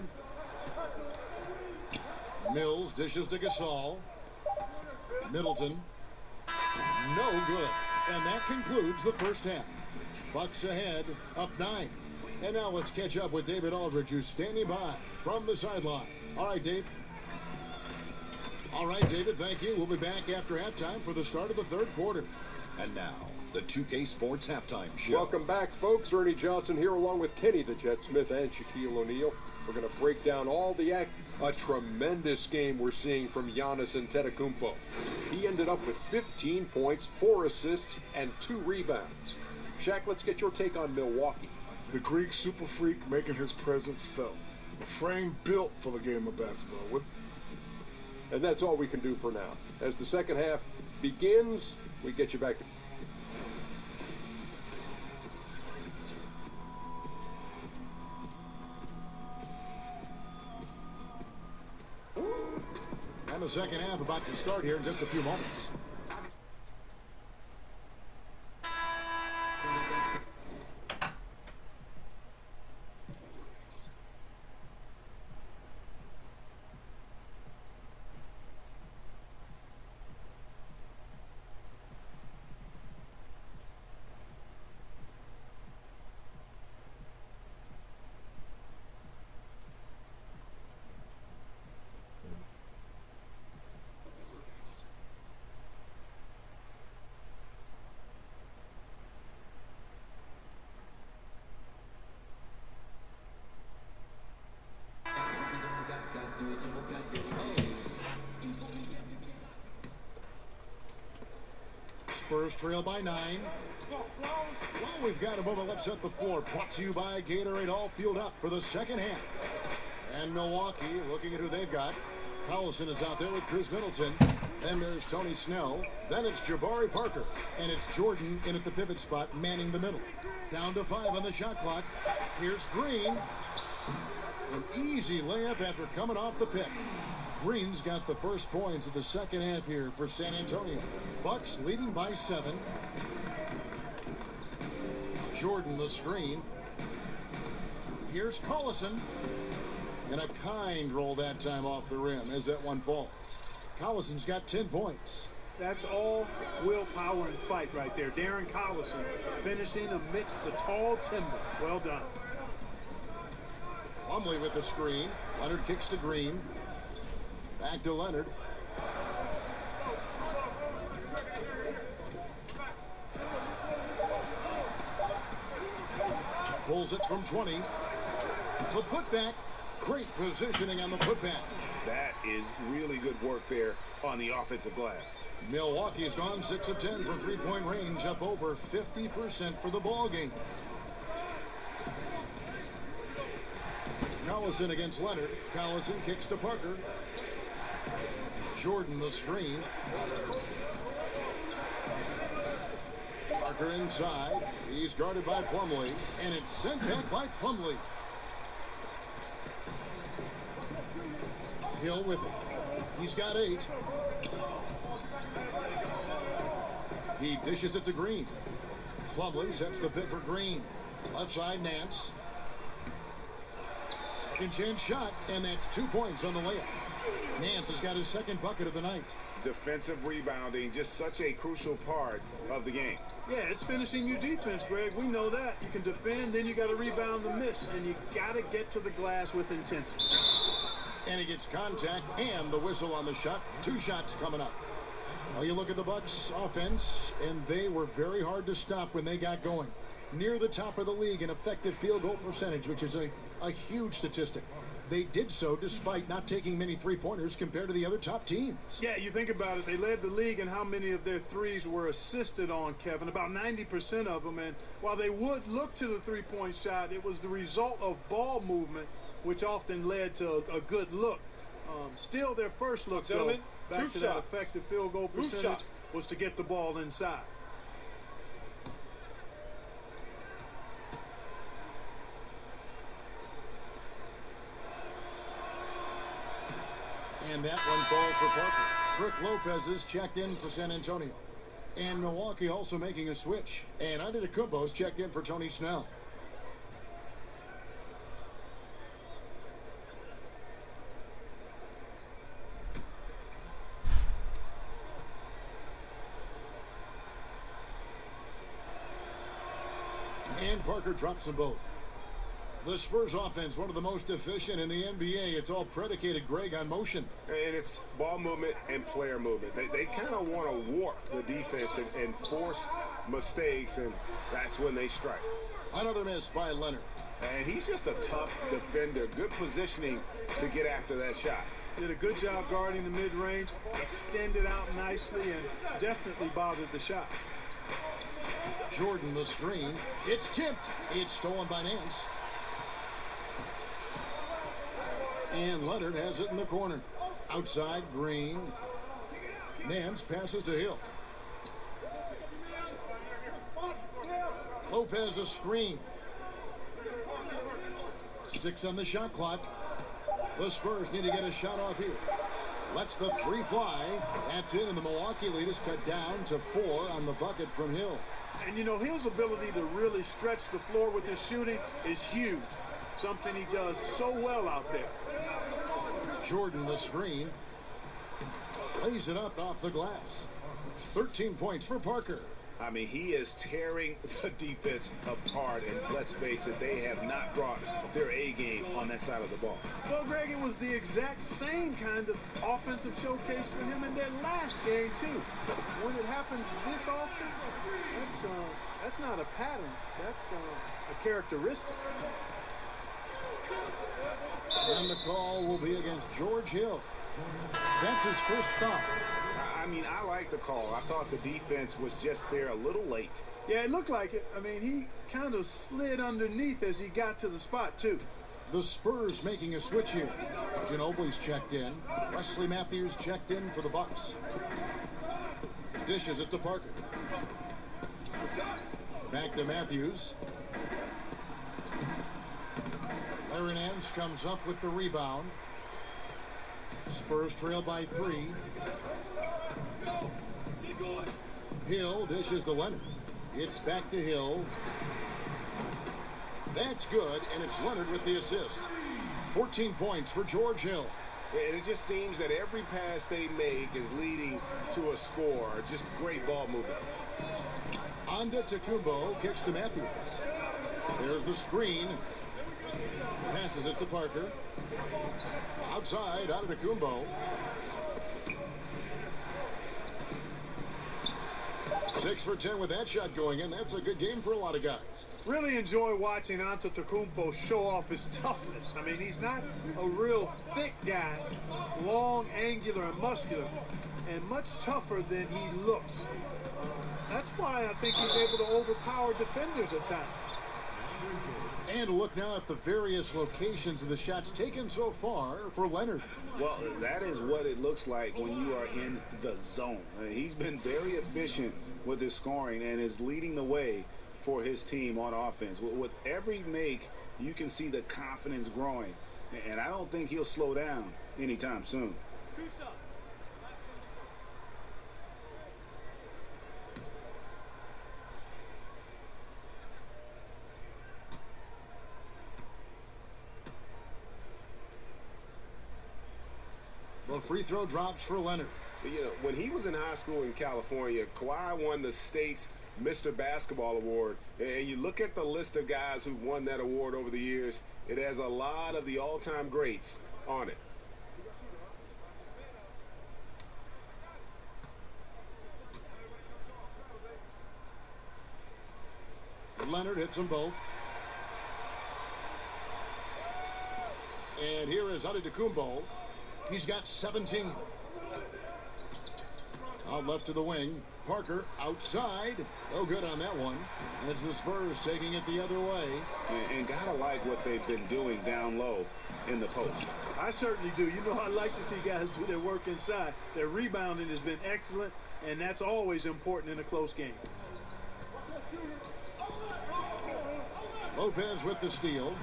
Mills dishes to Gasol. Middleton. No good. And that concludes the first half. Bucks ahead, up 9. And now let's catch up with David Aldridge, who's standing by from the sideline. All right, Dave. All right, David, thank you. We'll be back after halftime for the start of the third quarter. And now, the 2K Sports Halftime Show. Welcome back, folks. Ernie Johnson here along with Kenny the Jet Smith and Shaquille O'Neal. We're going to break down all the a tremendous game we're seeing from Giannis Antetokounmpo. He ended up with 15 points, 4 assists, and 2 rebounds. Shaq, let's get your take on Milwaukee. The Greek super freak making his presence felt. A frame built for the game of basketball. And that's all we can do for now. As the second half begins, we get you back to... And the second half about to start here in just a few moments. Spurs trail by 9. Well, we've got a moment. Let's set the floor. Brought to you by Gatorade. All fueled up for the second half. And Milwaukee looking at who they've got. Collison is out there with Chris Middleton. Then there's Tony Snell. Then it's Jabari Parker. And it's Jordan in at the pivot spot, manning the middle. Down to 5 on the shot clock. Here's Green. An easy layup after coming off the pick. Green's got the first points of the second half here for San Antonio. Bucks leading by 7. Jordan the screen. Here's Collison. And a kind roll that time off the rim as that one falls. Collison's got 10 points. That's all willpower and fight right there. Darren Collison finishing amidst the tall timber. Well done. Plumlee with the screen. Leonard kicks to Green. Back to Leonard. Pulls it from 20. The putback. Great positioning on the putback. That is really good work there on the offensive glass. Milwaukee's gone 6 of 10 from three-point range, up over 50% for the ball game. Collison against Leonard. Collison kicks to Parker. Jordan the screen. Parker inside. He's guarded by Plumlee, and it's sent back by Plumlee. Hill with it. He's got 8. He dishes it to Green. Plumlee sets the pit for Green. Left side, Nance. Second chance shot, and that's 2 points on the layup. Nance has got his second bucket of the night. Defensive rebounding, just such a crucial part of the game. Yeah, it's finishing your defense, Greg. We know that. You can defend, then you got to rebound the miss, and you got to get to the glass with intensity. And he gets contact and the whistle on the shot. 2 shots coming up. Well, you look at the Bucks offense, and they were very hard to stop when they got going. Near the top of the league in effective field goal percentage, which is a huge statistic. They did so despite not taking many three-pointers compared to the other top teams. Yeah, you think about it. They led the league in how many of their threes were assisted on, Kevin. About 90% of them. And while they would look to the three-point shot, it was the result of ball movement, which often led to a good look. Still, their first look, though, back to that effective field goal percentage, was to get the ball inside. And that one falls for Parker. Rick Lopez is checked in for San Antonio. And Milwaukee also making a switch. And Antetokounmpo's checked in for Tony Snell. And Parker drops them both. The Spurs offense, one of the most efficient in the NBA. It's all predicated, Greg, on motion. And it's ball movement and player movement. They kind of want to warp the defense and force mistakes, and that's when they strike. Another miss by Leonard. And he's just a tough defender. Good positioning to get after that shot. Did a good job guarding the mid-range, extended out nicely, and definitely bothered the shot. Jordan the screen. It's tipped. It's stolen by Nance. And Leonard has it in the corner. Outside, Green. Nance passes to Hill. Lopez a screen. 6 on the shot clock. The Spurs need to get a shot off here. Lets the 3 fly. That's in, and the Milwaukee lead is cut down to 4 on the bucket from Hill. And, you know, Hill's ability to really stretch the floor with his shooting is huge. Something he does so well out there. Jordan the screen. Lays it up off the glass. 13 points for Parker. I mean, he is tearing the defense apart, and let's face it, they have not brought their A game on that side of the ball. Well, Greg, it was the exact same kind of offensive showcase for him in their last game, too. When it happens this often, that's not a pattern. That's a characteristic. And the call will be against George Hill. That's his first foul. I mean, I like the call. I thought the defense was just there a little late. Yeah, it looked like it. I mean, he kind of slid underneath as he got to the spot, too. The Spurs making a switch here. Ginobili's checked in. Wesley Matthews checked in for the Bucks. Dishes it to Parker. Back to Matthews. Larry Nance comes up with the rebound. Spurs trail by 3. Hill dishes to Leonard. It's back to Hill. That's good, and it's Leonard with the assist. 14 points for George Hill. And it just seems that every pass they make is leading to a score. Just great ball movement. Antetokounmpo kicks to Matthews. There's the screen. Passes it to Parker. Outside, Antetokounmpo. 6 for 10 with that shot going in. That's a good game for a lot of guys. Really enjoy watching Antetokounmpo show off his toughness. I mean, he's not a real thick guy, long, angular, and muscular, and much tougher than he looks. That's why I think he's able to overpower defenders at times. And look now at the various locations of the shots taken so far for Leonard. Well, that is what it looks like when you are in the zone. He's been very efficient with his scoring and is leading the way for his team on offense. With every make, you can see the confidence growing. And I don't think he'll slow down anytime soon. The free throw drops for Leonard. You know, when he was in high school in California, Kawhi won the state's Mr. Basketball Award. And you look at the list of guys who've won that award over the years, it has a lot of the all-time greats on it. Leonard hits them both. And here is Antetokounmpo. He's got 17. Out left to the wing. Parker outside. No good on that one. And it's the Spurs taking it the other way. And gotta like what they've been doing down low in the post. I certainly do. You know, I like to see guys do their work inside. Their rebounding has been excellent, and that's always important in a close game. Lopez with the steal.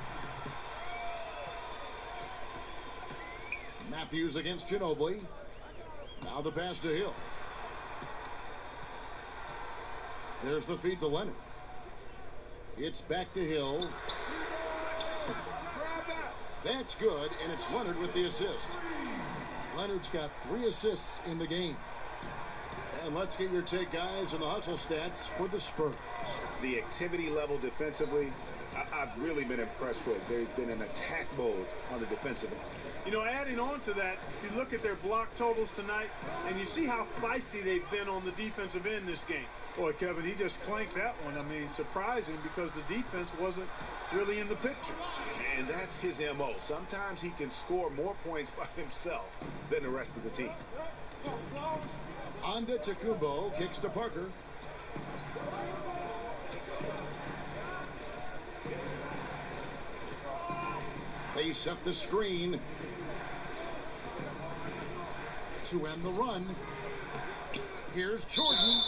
Matthews against Ginobili. Now the pass to Hill. There's the feed to Leonard. It's back to Hill. That's good, and it's Leonard with the assist. Leonard's got 3 assists in the game. And let's get your take, guys, on the hustle stats for the Spurs. The activity level defensively, I've really been impressed with. They've been in attack mode on the defensive end. You know, adding on to that, if you look at their block totals tonight, and you see how feisty they've been on the defensive end this game. Boy, Kevin, he just clanked that one. I mean, surprising because the defense wasn't really in the picture. And that's his MO. Sometimes he can score more points by himself than the rest of the team. Antetokounmpo kicks to Parker. They set the screen to end the run. Here's Jordan,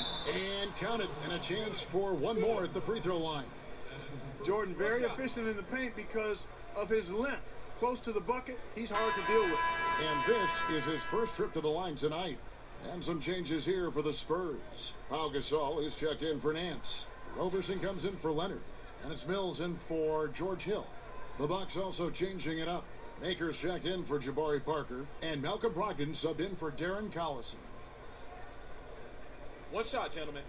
and count it, and a chance for one more at the free throw line. Jordan very efficient in the paint because of his length. Close to the bucket, he's hard to deal with. And this is his first trip to the line tonight. And some changes here for the Spurs. Pau Gasol is checked in for Nance. Roberson comes in for Leonard. And it's Mills in for George Hill. The Bucks also changing it up. Makers checked in for Jabari Parker. And Malcolm Brogdon subbed in for Darren Collison. One shot, gentlemen.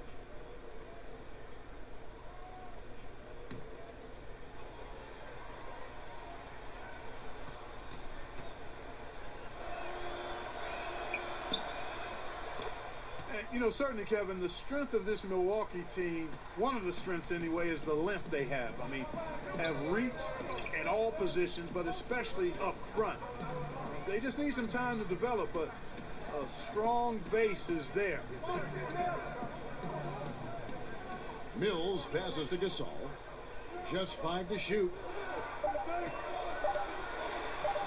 You know, certainly, Kevin, the strength of this Milwaukee team, one of the strengths anyway, is the length they have. I mean, have reach at all positions, but especially up front. They just need some time to develop, but a strong base is there. Mills passes to Gasol. Just 5 to shoot.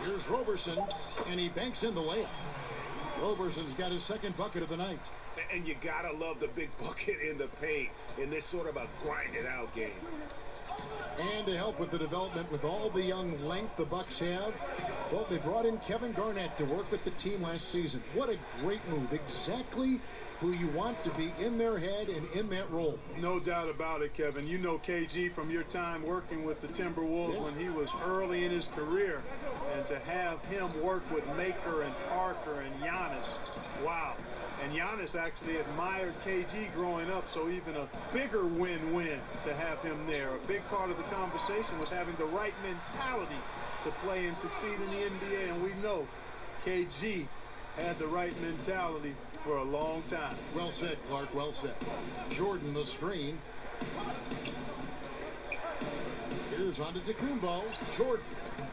Here's Roberson, and he banks in the layup. Roberson's got his second bucket of the night. And you gotta love the big bucket in the paint in this sort of a grind-it-out game. And to help with the development with all the young length the Bucks have, well, they brought in Kevin Garnett to work with the team last season. What a great move. Exactly who you want to be in their head and in that role. No doubt about it, Kevin. You know KG from your time working with the Timberwolves when he was early in his career. And to have him work with Maker and Parker and Giannis, wow. And Giannis actually admired KG growing up, so even a bigger win-win to have him there. A big part of the conversation was having the right mentality to play and succeed in the NBA, and we know KG had the right mentality for a long time. Well said, Clark, well said. Jordan the screen. Here's Antetokounmpo. Jordan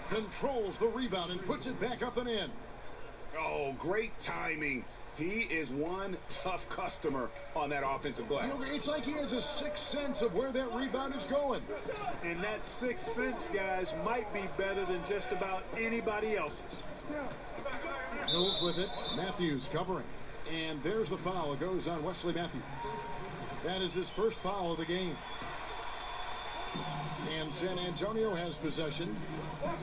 controls the rebound and puts it back up and in. Oh, great timing. He is one tough customer on that offensive glass. You know, it's like he has a sixth sense of where that rebound is going. And that sixth sense, guys, might be better than just about anybody else's. Mills with it. Matthews covering. And there's the foul. It goes on Wesley Matthews. That is his first foul of the game. And San Antonio has possession.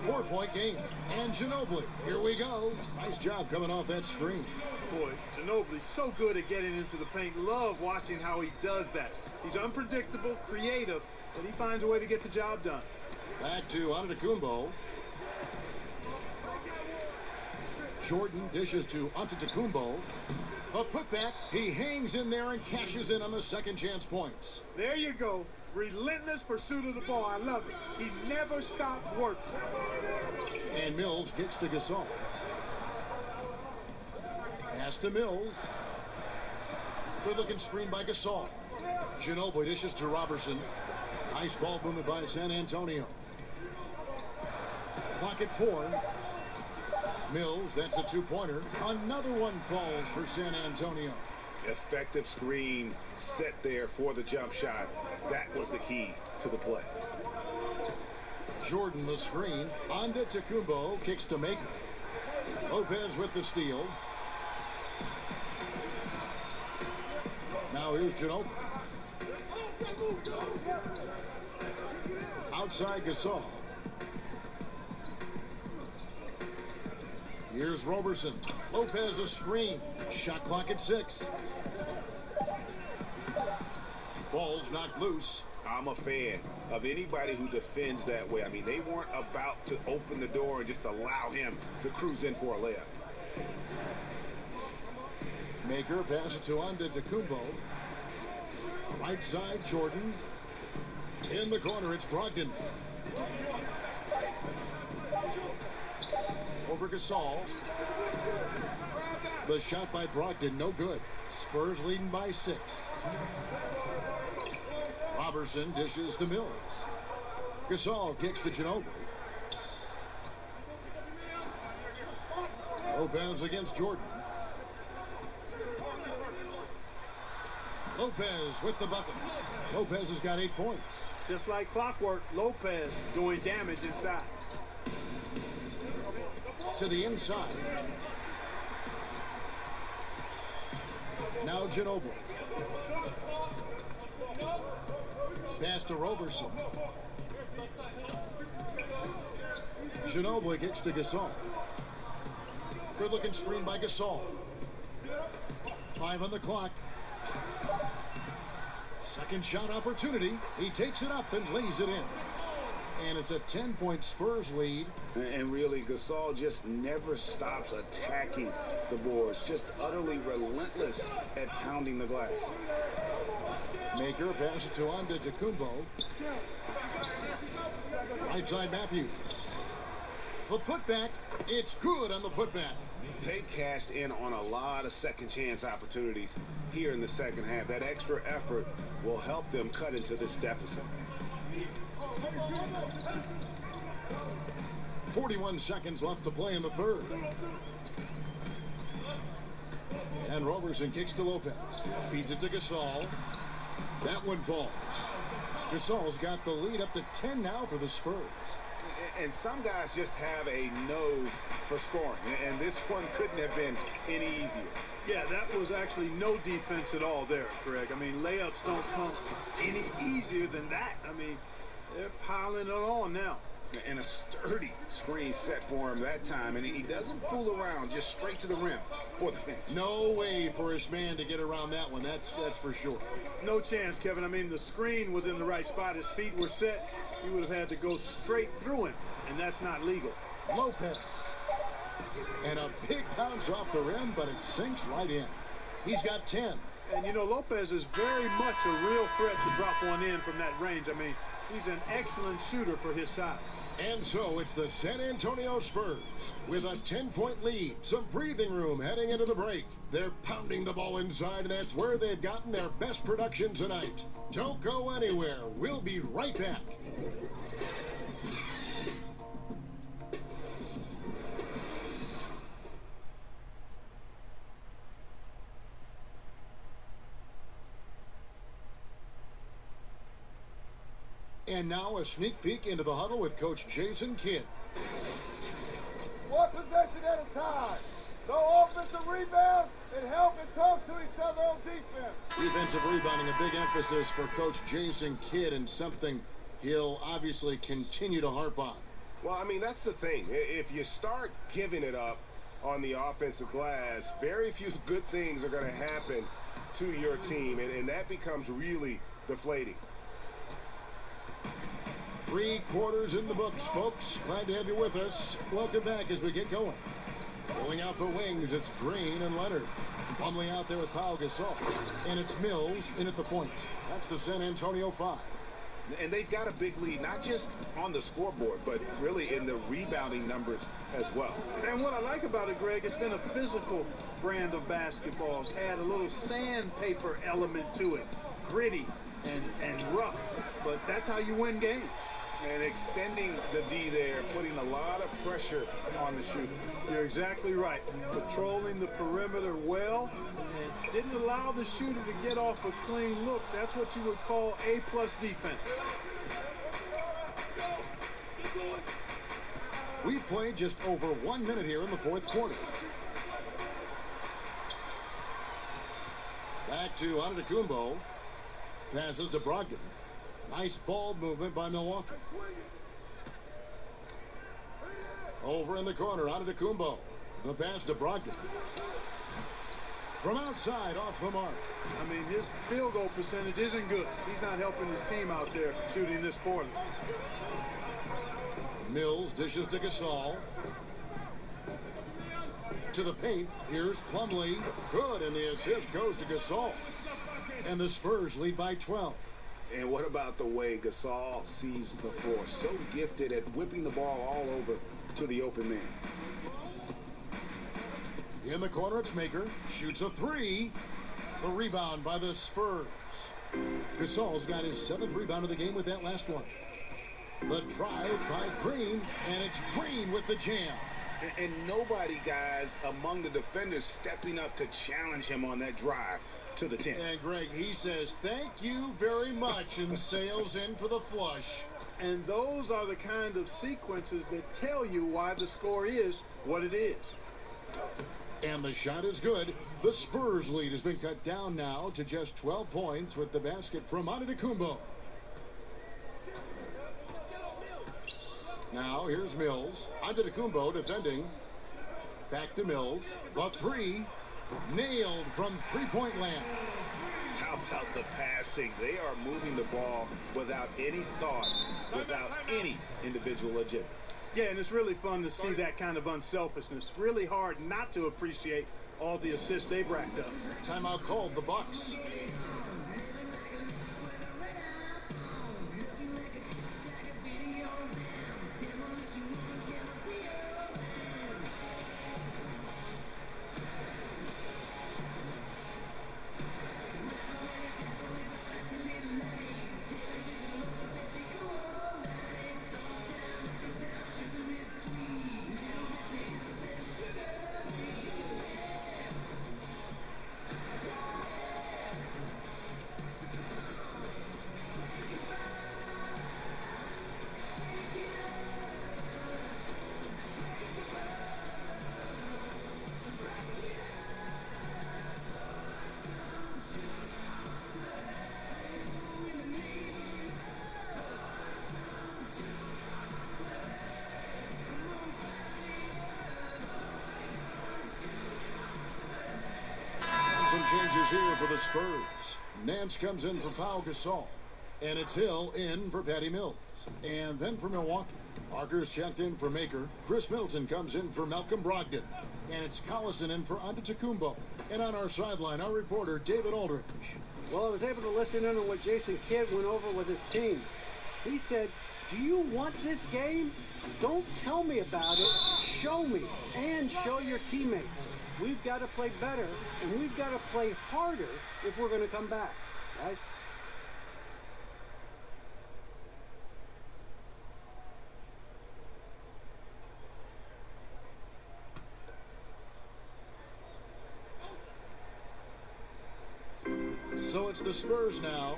4-point game. And Ginobili. Here we go. Nice job coming off that screen. Boy, Ginobili's so good at getting into the paint. Love watching how he does that. He's unpredictable, creative, but he finds a way to get the job done. Back to Antetokounmpo. Jordan dishes to Antetokounmpo. A putback. He hangs in there and cashes in on the second chance points. There you go. Relentless pursuit of the ball. I love it. He never stopped working. And Mills gets to Gasol. Pass to Mills. Good looking screen by Gasol. Ginobili dishes to Robertson. Nice ball movement by San Antonio. Clock at 4. Mills, that's a two-pointer. Another one falls for San Antonio. Effective screen set there for the jump shot. That was the key to the play. Jordan the screen. Antetokounmpo kicks to Maker. Lopez with the steal. Now here's Ginobili. Outside Gasol. Here's Robertson. Lopez a screen. Shot clock at 6. Ball's knocked loose. I'm a fan of anybody who defends that way. I mean, they weren't about to open the door and just allow him to cruise in for a layup. Maker passes to Antetokounmpo. Right side, Jordan. In the corner, it's Brogdon. Over Gasol. The shot by Brogdon, no good. Spurs leading by 6. Robertson dishes to Mills. Gasol kicks to Ginobili. Lopez against Jordan. Lopez with the bucket. Lopez has got 8 points. Just like clockwork, Lopez doing damage inside. To the inside. Now Ginobili. Pass to Robertson. Ginobili gets to Gasol. Good looking screen by Gasol. 5 on the clock. Second shot opportunity. He takes it up and lays it in. And it's a 10-point Spurs lead. And really, Gasol just never stops attacking the boards. Just utterly relentless at pounding the glass. Maker passes to Antetokounmpo. Right side Matthews. The putback. It's good on the putback. They've cashed in on a lot of second chance opportunities here in the second half. That extra effort will help them cut into this deficit. 41 seconds left to play in the third. And Robertson kicks to Lopez. Feeds it to Gasol. That one falls. Gasol's got the lead up to 10 now for the Spurs. And some guys just have a nose for scoring. And this one couldn't have been any easier. Yeah, that was actually no defense at all there, Greg. I mean, layups don't come any easier than that. I mean, they're piling it on now. And a sturdy screen set for him that time, and he doesn't fool around, just straight to the rim for the finish. No way for his man to get around that one, that's for sure. No chance, Kevin. I mean, the screen was in the right spot. His feet were set. He would have had to go straight through him, and that's not legal. Lopez. And a big bounce off the rim, but it sinks right in. He's got 10. And, you know, Lopez is very much a real threat to drop one in from that range. I mean, he's an excellent shooter for his size. And so it's the San Antonio Spurs with a 10-point lead, some breathing room heading into the break. They're pounding the ball inside, and that's where they've gotten their best production tonight. Don't go anywhere. We'll be right back. And now a sneak peek into the huddle with Coach Jason Kidd. One possession at a time. No offensive rebound, and help and talk to each other on defense. Defensive rebounding, a big emphasis for Coach Jason Kidd, and something he'll obviously continue to harp on. Well, I mean, that's the thing. If you start giving it up on the offensive glass, very few good things are going to happen to your team, and that becomes really deflating. 3 quarters in the books, folks. Glad to have you with us. Welcome back as we get going. Pulling out the wings, it's Green and Leonard. Fumbling out there with Pau Gasol. And it's Mills in at the point. That's the San Antonio 5. And they've got a big lead, not just on the scoreboard, but really in the rebounding numbers as well. And what I like about it, Greg, it's been a physical brand of basketball. It's had a little sandpaper element to it. Gritty and rough. But that's how you win games. And extending the D there, putting a lot of pressure on the shooter. You're exactly right. Patrolling the perimeter well and didn't allow the shooter to get off a clean look. That's what you would call A+ defense. We played just over 1 minute here in the 4th quarter. Back to Antetokounmpo. Passes to Brogdon. Nice ball movement by Milwaukee. Over in the corner, Antetokounmpo. The pass to Brogdon. From outside, off the mark. I mean, his field goal percentage isn't good. He's not helping his team out there shooting this poorly. Mills dishes to Gasol. To the paint, here's Plumlee. Good, and the assist goes to Gasol. And the Spurs lead by 12. And what about the way Gasol sees the floor? So gifted at whipping the ball all over to the open man. In the corner, it's Maker. Shoots a 3. The rebound by the Spurs. Gasol's got his 7th rebound of the game with that last one. The drive by Green, and it's Green with the jam. And nobody, guys, among the defenders stepping up to challenge him on that drive to the 10. And Greg, he says, thank you very much, and sails in for the flush. And those are the kind of sequences that tell you why the score is what it is. And the shot is good. The Spurs lead has been cut down now to just 12 points with the basket from Antetokounmpo. Now here's Mills. Antetokounmpo defending. Back to Mills. The 3. Nailed from three-point land. How about the passing? They are moving the ball without any thought, without any individual agendas. Yeah, and it's really fun to see that kind of unselfishness. Really hard not to appreciate all the assists they've racked up. Timeout called, the Bucks. changes here for the Spurs. Nance comes in for Pau Gasol. And it's Hill in for Patty Mills. And then for Milwaukee, Parker's checked in for Maker. Chris Middleton comes in for Malcolm Brogdon. And it's Collison in for Antetokounmpo. And on our sideline, our reporter, David Aldridge. Well, I was able to listen in on what Jason Kidd went over with his team. He said, do you want this game? Don't tell me about it. Show me and show your teammates. We've got to play better, and we've got to play harder if we're going to come back. Guys? So it's the Spurs now.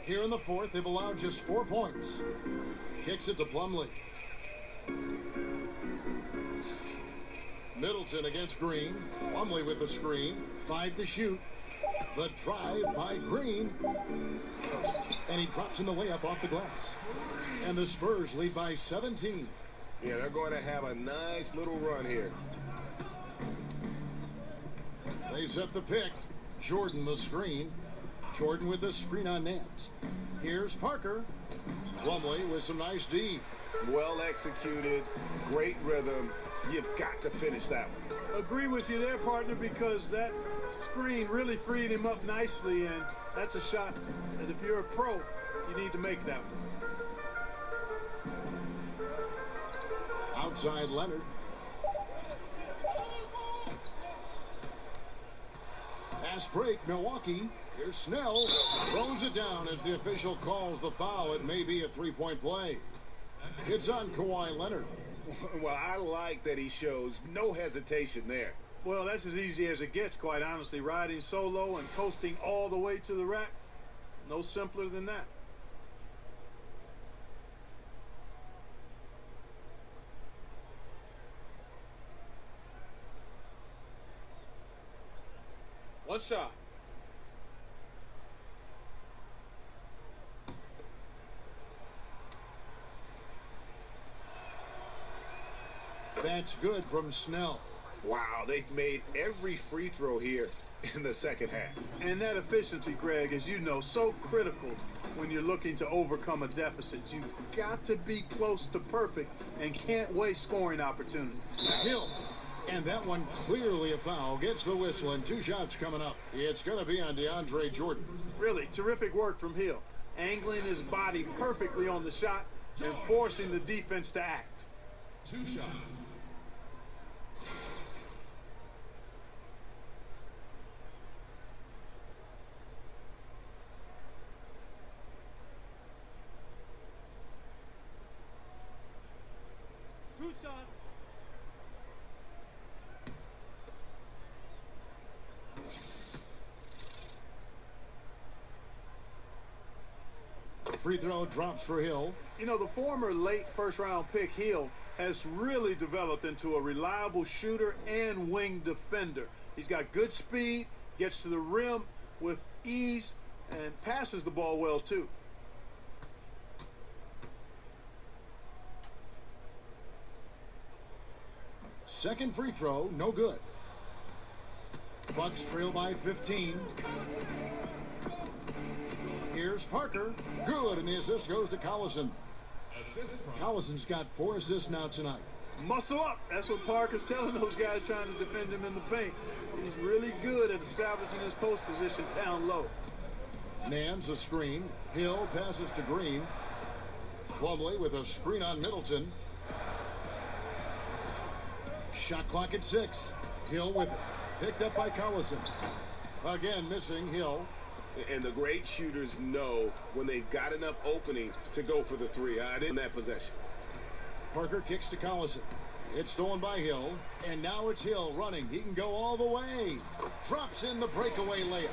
Here in the fourth, they've allowed just 4 points. Kicks it to Plumlee. Middleton against Green. Plumlee with the screen. 5 to shoot. The drive by Green. And he drops in the layup off the glass. And the Spurs lead by 17. Yeah, they're going to have a nice little run here. They set the pick. Jordan the screen. Jordan with the screen on Nance. Here's Parker. Plumlee with some nice D. Well executed. Great rhythm. You've got to finish that one. Agree with you there, partner, because that screen really freed him up nicely, and that's a shot that if you're a pro, you need to make that one. Outside Leonard. Pass break, Milwaukee. Here's Snell. Throws it down as the official calls the foul. It may be a three-point play. It's on Kawhi Leonard. Well, I like that he shows no hesitation there. Well, that's as easy as it gets, quite honestly. Riding solo and coasting all the way to the rack. No simpler than that. One shot. That's good from Snell. Wow, they've made every free throw here in the second half. And that efficiency, Greg, as you know, so critical when you're looking to overcome a deficit. You've got to be close to perfect and can't waste scoring opportunities. Hill. And that one clearly a foul. Gets the whistle, and 2 shots coming up. It's going to be on DeAndre Jordan. Really, terrific work from Hill. Angling his body perfectly on the shot and forcing the defense to act. 2 shots. Free throw drops for Hill. You know, the former late first-round pick, Hill, has really developed into a reliable shooter and wing defender. He's got good speed, gets to the rim with ease, and passes the ball well, too. Second free throw, no good. Bucks trail by 15. Here's Parker. Good, and the assist goes to Collison. Collison's got 4 assists now tonight. Muscle up. That's what Parker's telling those guys trying to defend him in the paint. He's really good at establishing his post position down low. Nance a screen. Hill passes to Green. Plumlee with a screen on Middleton. Shot clock at 6. Hill with it. Picked up by Collison. Again missing Hill. And the great shooters know when they've got enough opening to go for the 3 in that possession. Parker kicks to Collison. It's stolen by Hill. And now it's Hill running. He can go all the way. Drops in the breakaway layup.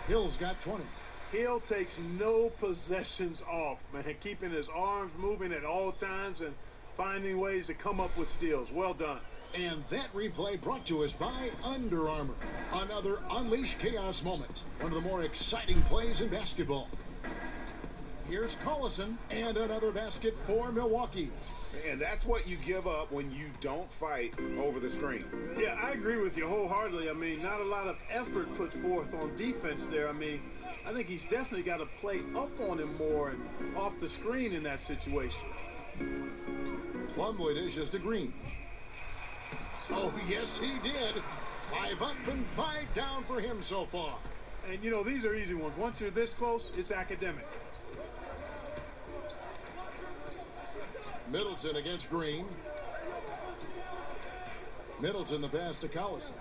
Hill's got 20. Hill takes no possessions off, man. Keeping his arms moving at all times and finding ways to come up with steals. Well done. And that replay brought to us by Under Armour. Another Unleash Chaos moment. One of the more exciting plays in basketball. Here's Collison, and another basket for Milwaukee. And that's what you give up when you don't fight over the screen. Yeah, I agree with you wholeheartedly. I mean, not a lot of effort put forth on defense there. I mean, I think he's definitely got to play up on him more and off the screen in that situation. Plumlee dishes to Green. Oh, yes, he did. 5 up and 5 down for him so far. And, you know, these are easy ones. Once you're this close, it's academic. Middleton against Green. Middleton the pass to Collison.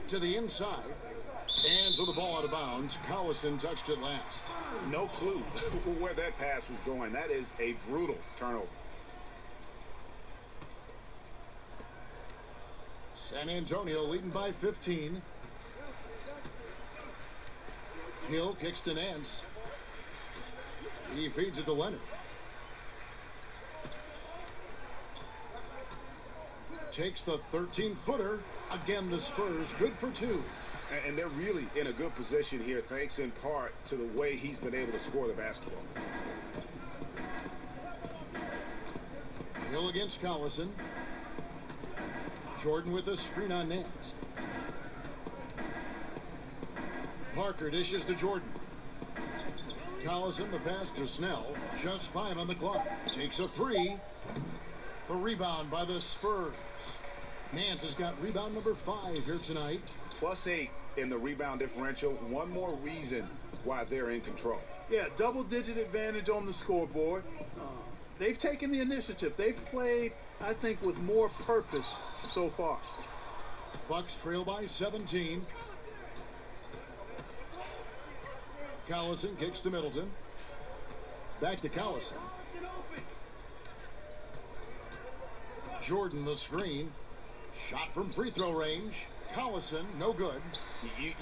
To the inside. And so the ball out of bounds. Collison touched it last. No clue where that pass was going. That is a brutal turnover. San Antonio leading by 15. Hill kicks to Nance. He feeds it to Leonard. Takes the 13-footer. Again, the Spurs good for 2. And they're really in a good position here, thanks in part to the way he's been able to score the basketball. Hill against Collison. Jordan with a screen on Nance. Parker dishes to Jordan. Collison the pass to Snell. Just 5 on the clock. Takes a 3. The rebound by the Spurs. Nance has got rebound number 5 here tonight. +8 in the rebound differential. One more reason why they're in control. Yeah, double-digit advantage on the scoreboard. They've taken the initiative. They've played, I think, with more purpose so far. Bucks trail by 17. Collison kicks to Middleton. Back to Collison. Jordan the screen. Shot from free throw range. Collison, no good.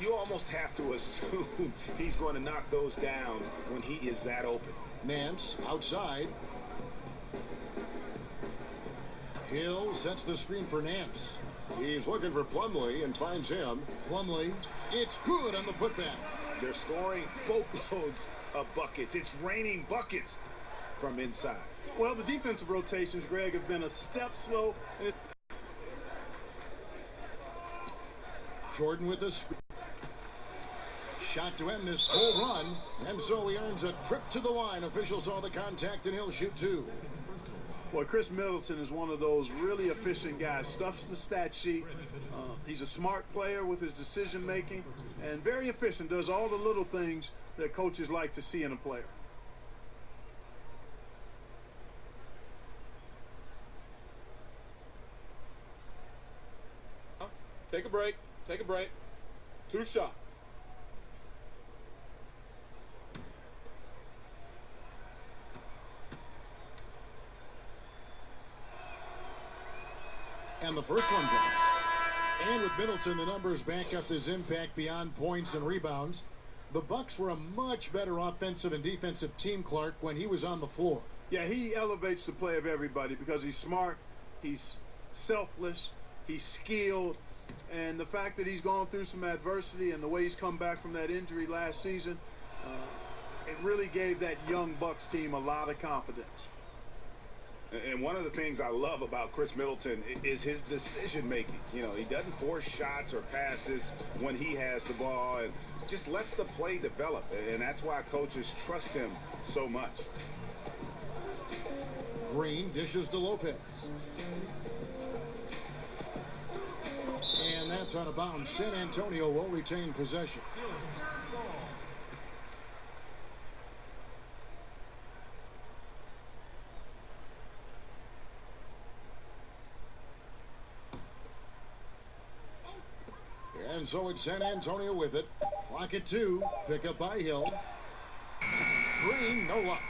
You almost have to assume he's going to knock those down when he is that open. Nance outside. Hill sets the screen for Nance. He's looking for Plumlee and finds him. Plumlee, it's good on the putback. They're scoring boatloads of buckets. It's raining buckets from inside. Well, the defensive rotations, Greg, have been a step slow. Jordan with this shot to end this full run, and so he earns a trip to the line. Officials saw the contact, and he'll shoot 2. Boy, Chris Middleton is one of those really efficient guys. Stuffs the stat sheet. He's a smart player with his decision making, and very efficient. Does all the little things that coaches like to see in a player. Take a break. Take a break. 2 shots. And the first one drops. And with Middleton, the numbers back up his impact beyond points and rebounds. The Bucks were a much better offensive and defensive team, Clark, when he was on the floor. Yeah, he elevates the play of everybody because he's smart, he's selfless, he's skilled, and the fact that he's gone through some adversity and the way he's come back from that injury last season, it really gave that young Bucks team a lot of confidence. And one of the things I love about Chris Middleton is his decision making. You know, he doesn't force shots or passes when he has the ball and just lets the play develop. And that's why coaches trust him so much. Green dishes to Lopez. And that's out of bounds. San Antonio will retain possession. And so it's San Antonio with it. Clock at 2. Pick up by Hill. Green, no luck.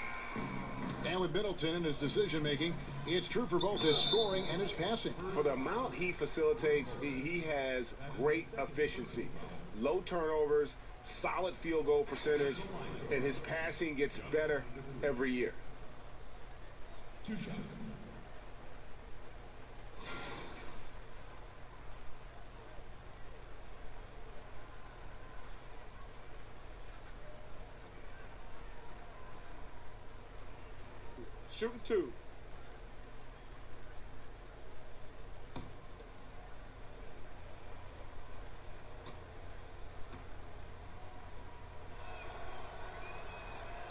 And with Middleton in his decision-making, it's true for both his scoring and his passing. For the amount he facilitates, he has great efficiency. Low turnovers, solid field goal percentage, and his passing gets better every year. 2 shots. Shooting 2.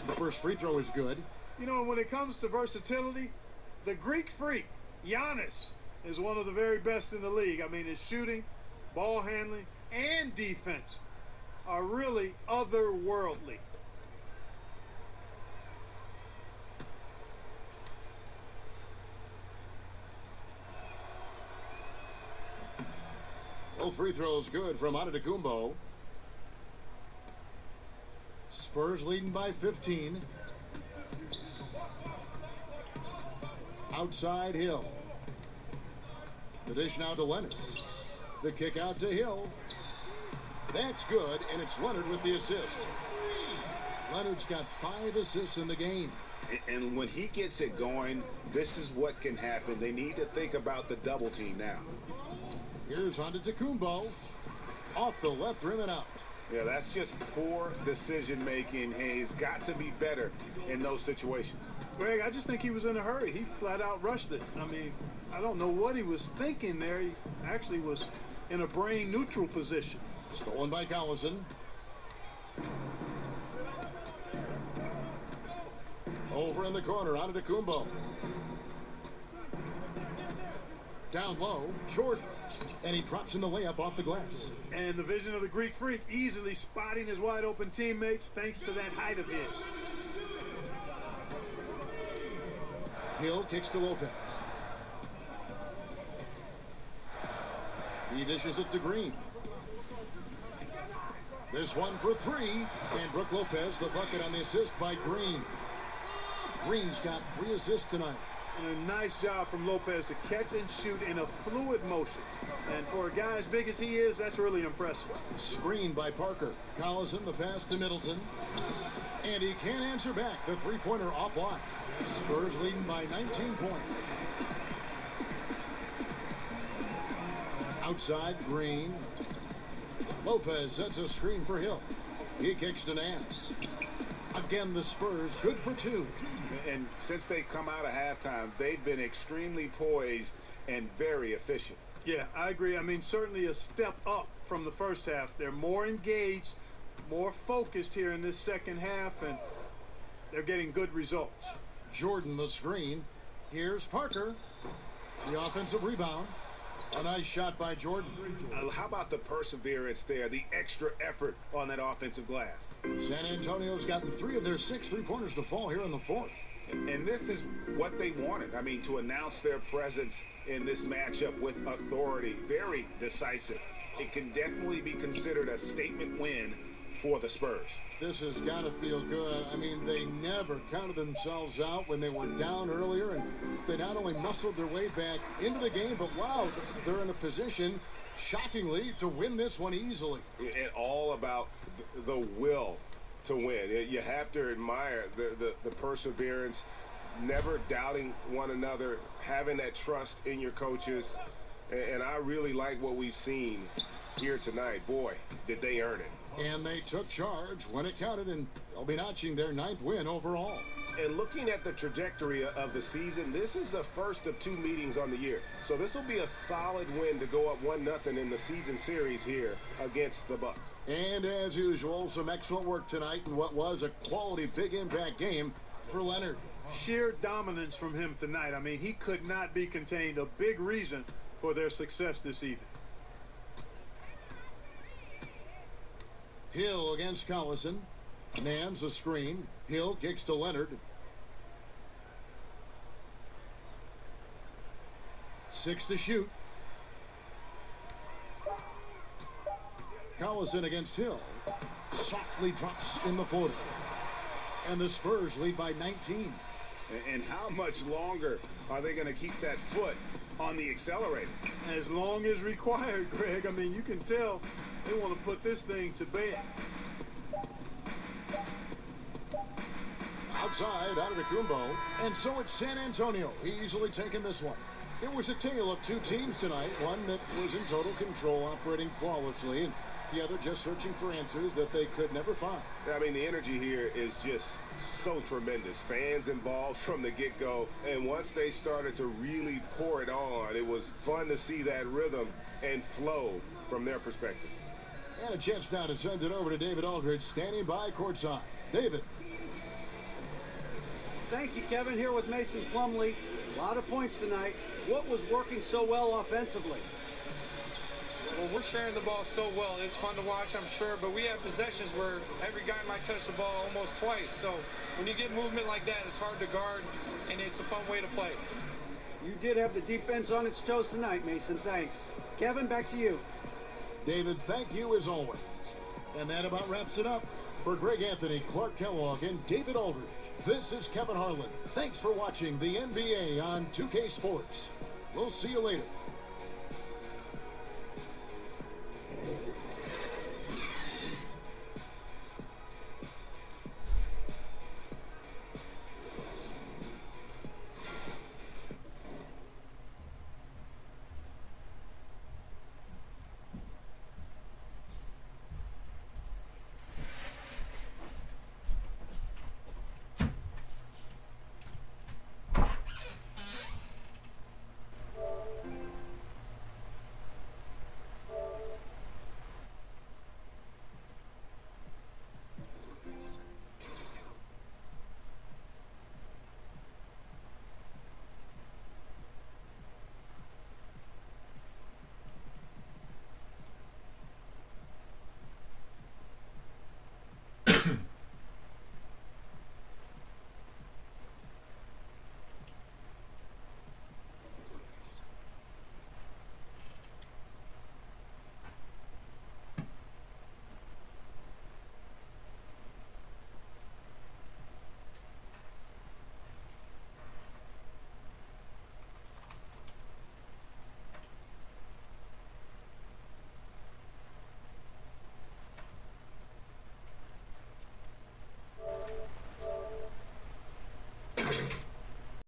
The first free throw is good. You know, when it comes to versatility, the Greek freak, Giannis, is one of the very best in the league. I mean, his shooting, ball handling, and defense are really otherworldly. Both free throws good from Antetokounmpo. Spurs leading by 15. Outside Hill. The dish now to Leonard. The kick out to Hill. That's good, and it's Leonard with the assist. Leonard's got 5 assists in the game. And when he gets it going, this is what can happen. They need to think about the double team now. Here's Antetokounmpo. Off the left rim and out. Yeah, that's just poor decision making. He's got to be better in those situations. Greg, I just think he was in a hurry. He flat out rushed it. I mean, I don't know what he was thinking there. He actually was in a brain neutral position. Stolen by Collison. Over in the corner, Antetokounmpo. Down low, Jordan. And he drops in the layup off the glass. And the vision of the Greek freak, easily spotting his wide open teammates thanks to that height of his. Hill kicks to Lopez. He dishes it to Green. This one for 3. And Brook Lopez, the bucket on the assist by Green. Green's got 3 assists tonight. And a nice job from Lopez to catch and shoot in a fluid motion. And for a guy as big as he is, that's really impressive. Screen by Parker. Collison, the pass to Middleton. And he can't answer back. The three-pointer offline. Spurs leading by 19 points. Outside, Green. Lopez sets a screen for Hill. He kicks to Nance. Again, the Spurs good for 2. And since they've come out of halftime, they've been extremely poised and very efficient. Yeah, I agree. I mean, certainly a step up from the first half. They're more engaged, more focused here in this second half, and they're getting good results. Jordan, the screen. Here's Parker. The offensive rebound. A nice shot by Jordan. How about the perseverance there, the extra effort on that offensive glass? San Antonio's gotten 3 of their 6 three-pointers to fall here in the 4th. And this is what they wanted. I mean, to announce their presence in this matchup with authority. Very decisive. It can definitely be considered a statement win for the Spurs. This has got to feel good. I mean, they never counted themselves out when they were down earlier, and they not only muscled their way back into the game, but wow, they're in a position, shockingly, to win this one easily. And all about the will to win. You have to admire the perseverance, never doubting one another, having that trust in your coaches. And I really like what we've seen here tonight. Boy, did they earn it. And they took charge when it counted, and they'll be notching their 9th win overall. And looking at the trajectory of the season, this is the first of 2 meetings on the year. So this will be a solid win to go up 1-0 in the season series here against the Bucks. And as usual, some excellent work tonight in what was a quality big impact game for Leonard. Sheer dominance from him tonight. I mean, he could not be contained. A big reason for their success this evening. Hill against Collison. Nance a screen. Hill kicks to Leonard. 6 to shoot. Collison against Hill. Softly drops in the 40. And the Spurs lead by 19. And how much longer are they going to keep that foot on the accelerator? As long as required, Greg. I mean, you can tell they want to put this thing to bed. Outside, Antetokounmpo. And so it's San Antonio easily taking this one. It was a tale of 2 teams tonight. One that was in total control, operating flawlessly. And the other, just searching for answers that they could never find. I mean, the energy here is just so tremendous. Fans involved from the get-go, and once they started to really pour it on, it was fun to see that rhythm and flow from their perspective. And a chance now to send it over to David Aldridge, standing by courtside. David. Thank you, Kevin. Here with Mason Plumlee. A lot of points tonight. What was working so well offensively? Well, we're sharing the ball so well. It's fun to watch, I'm sure, but we have possessions where every guy might touch the ball almost twice. So when you get movement like that, it's hard to guard, and it's a fun way to play. You did have the defense on its toes tonight, Mason. Thanks. Kevin, back to you. David, thank you as always. And that about wraps it up. For Greg Anthony, Clark Kellogg, and David Aldridge, this is Kevin Harlan. Thanks for watching the NBA on 2K Sports. We'll see you later.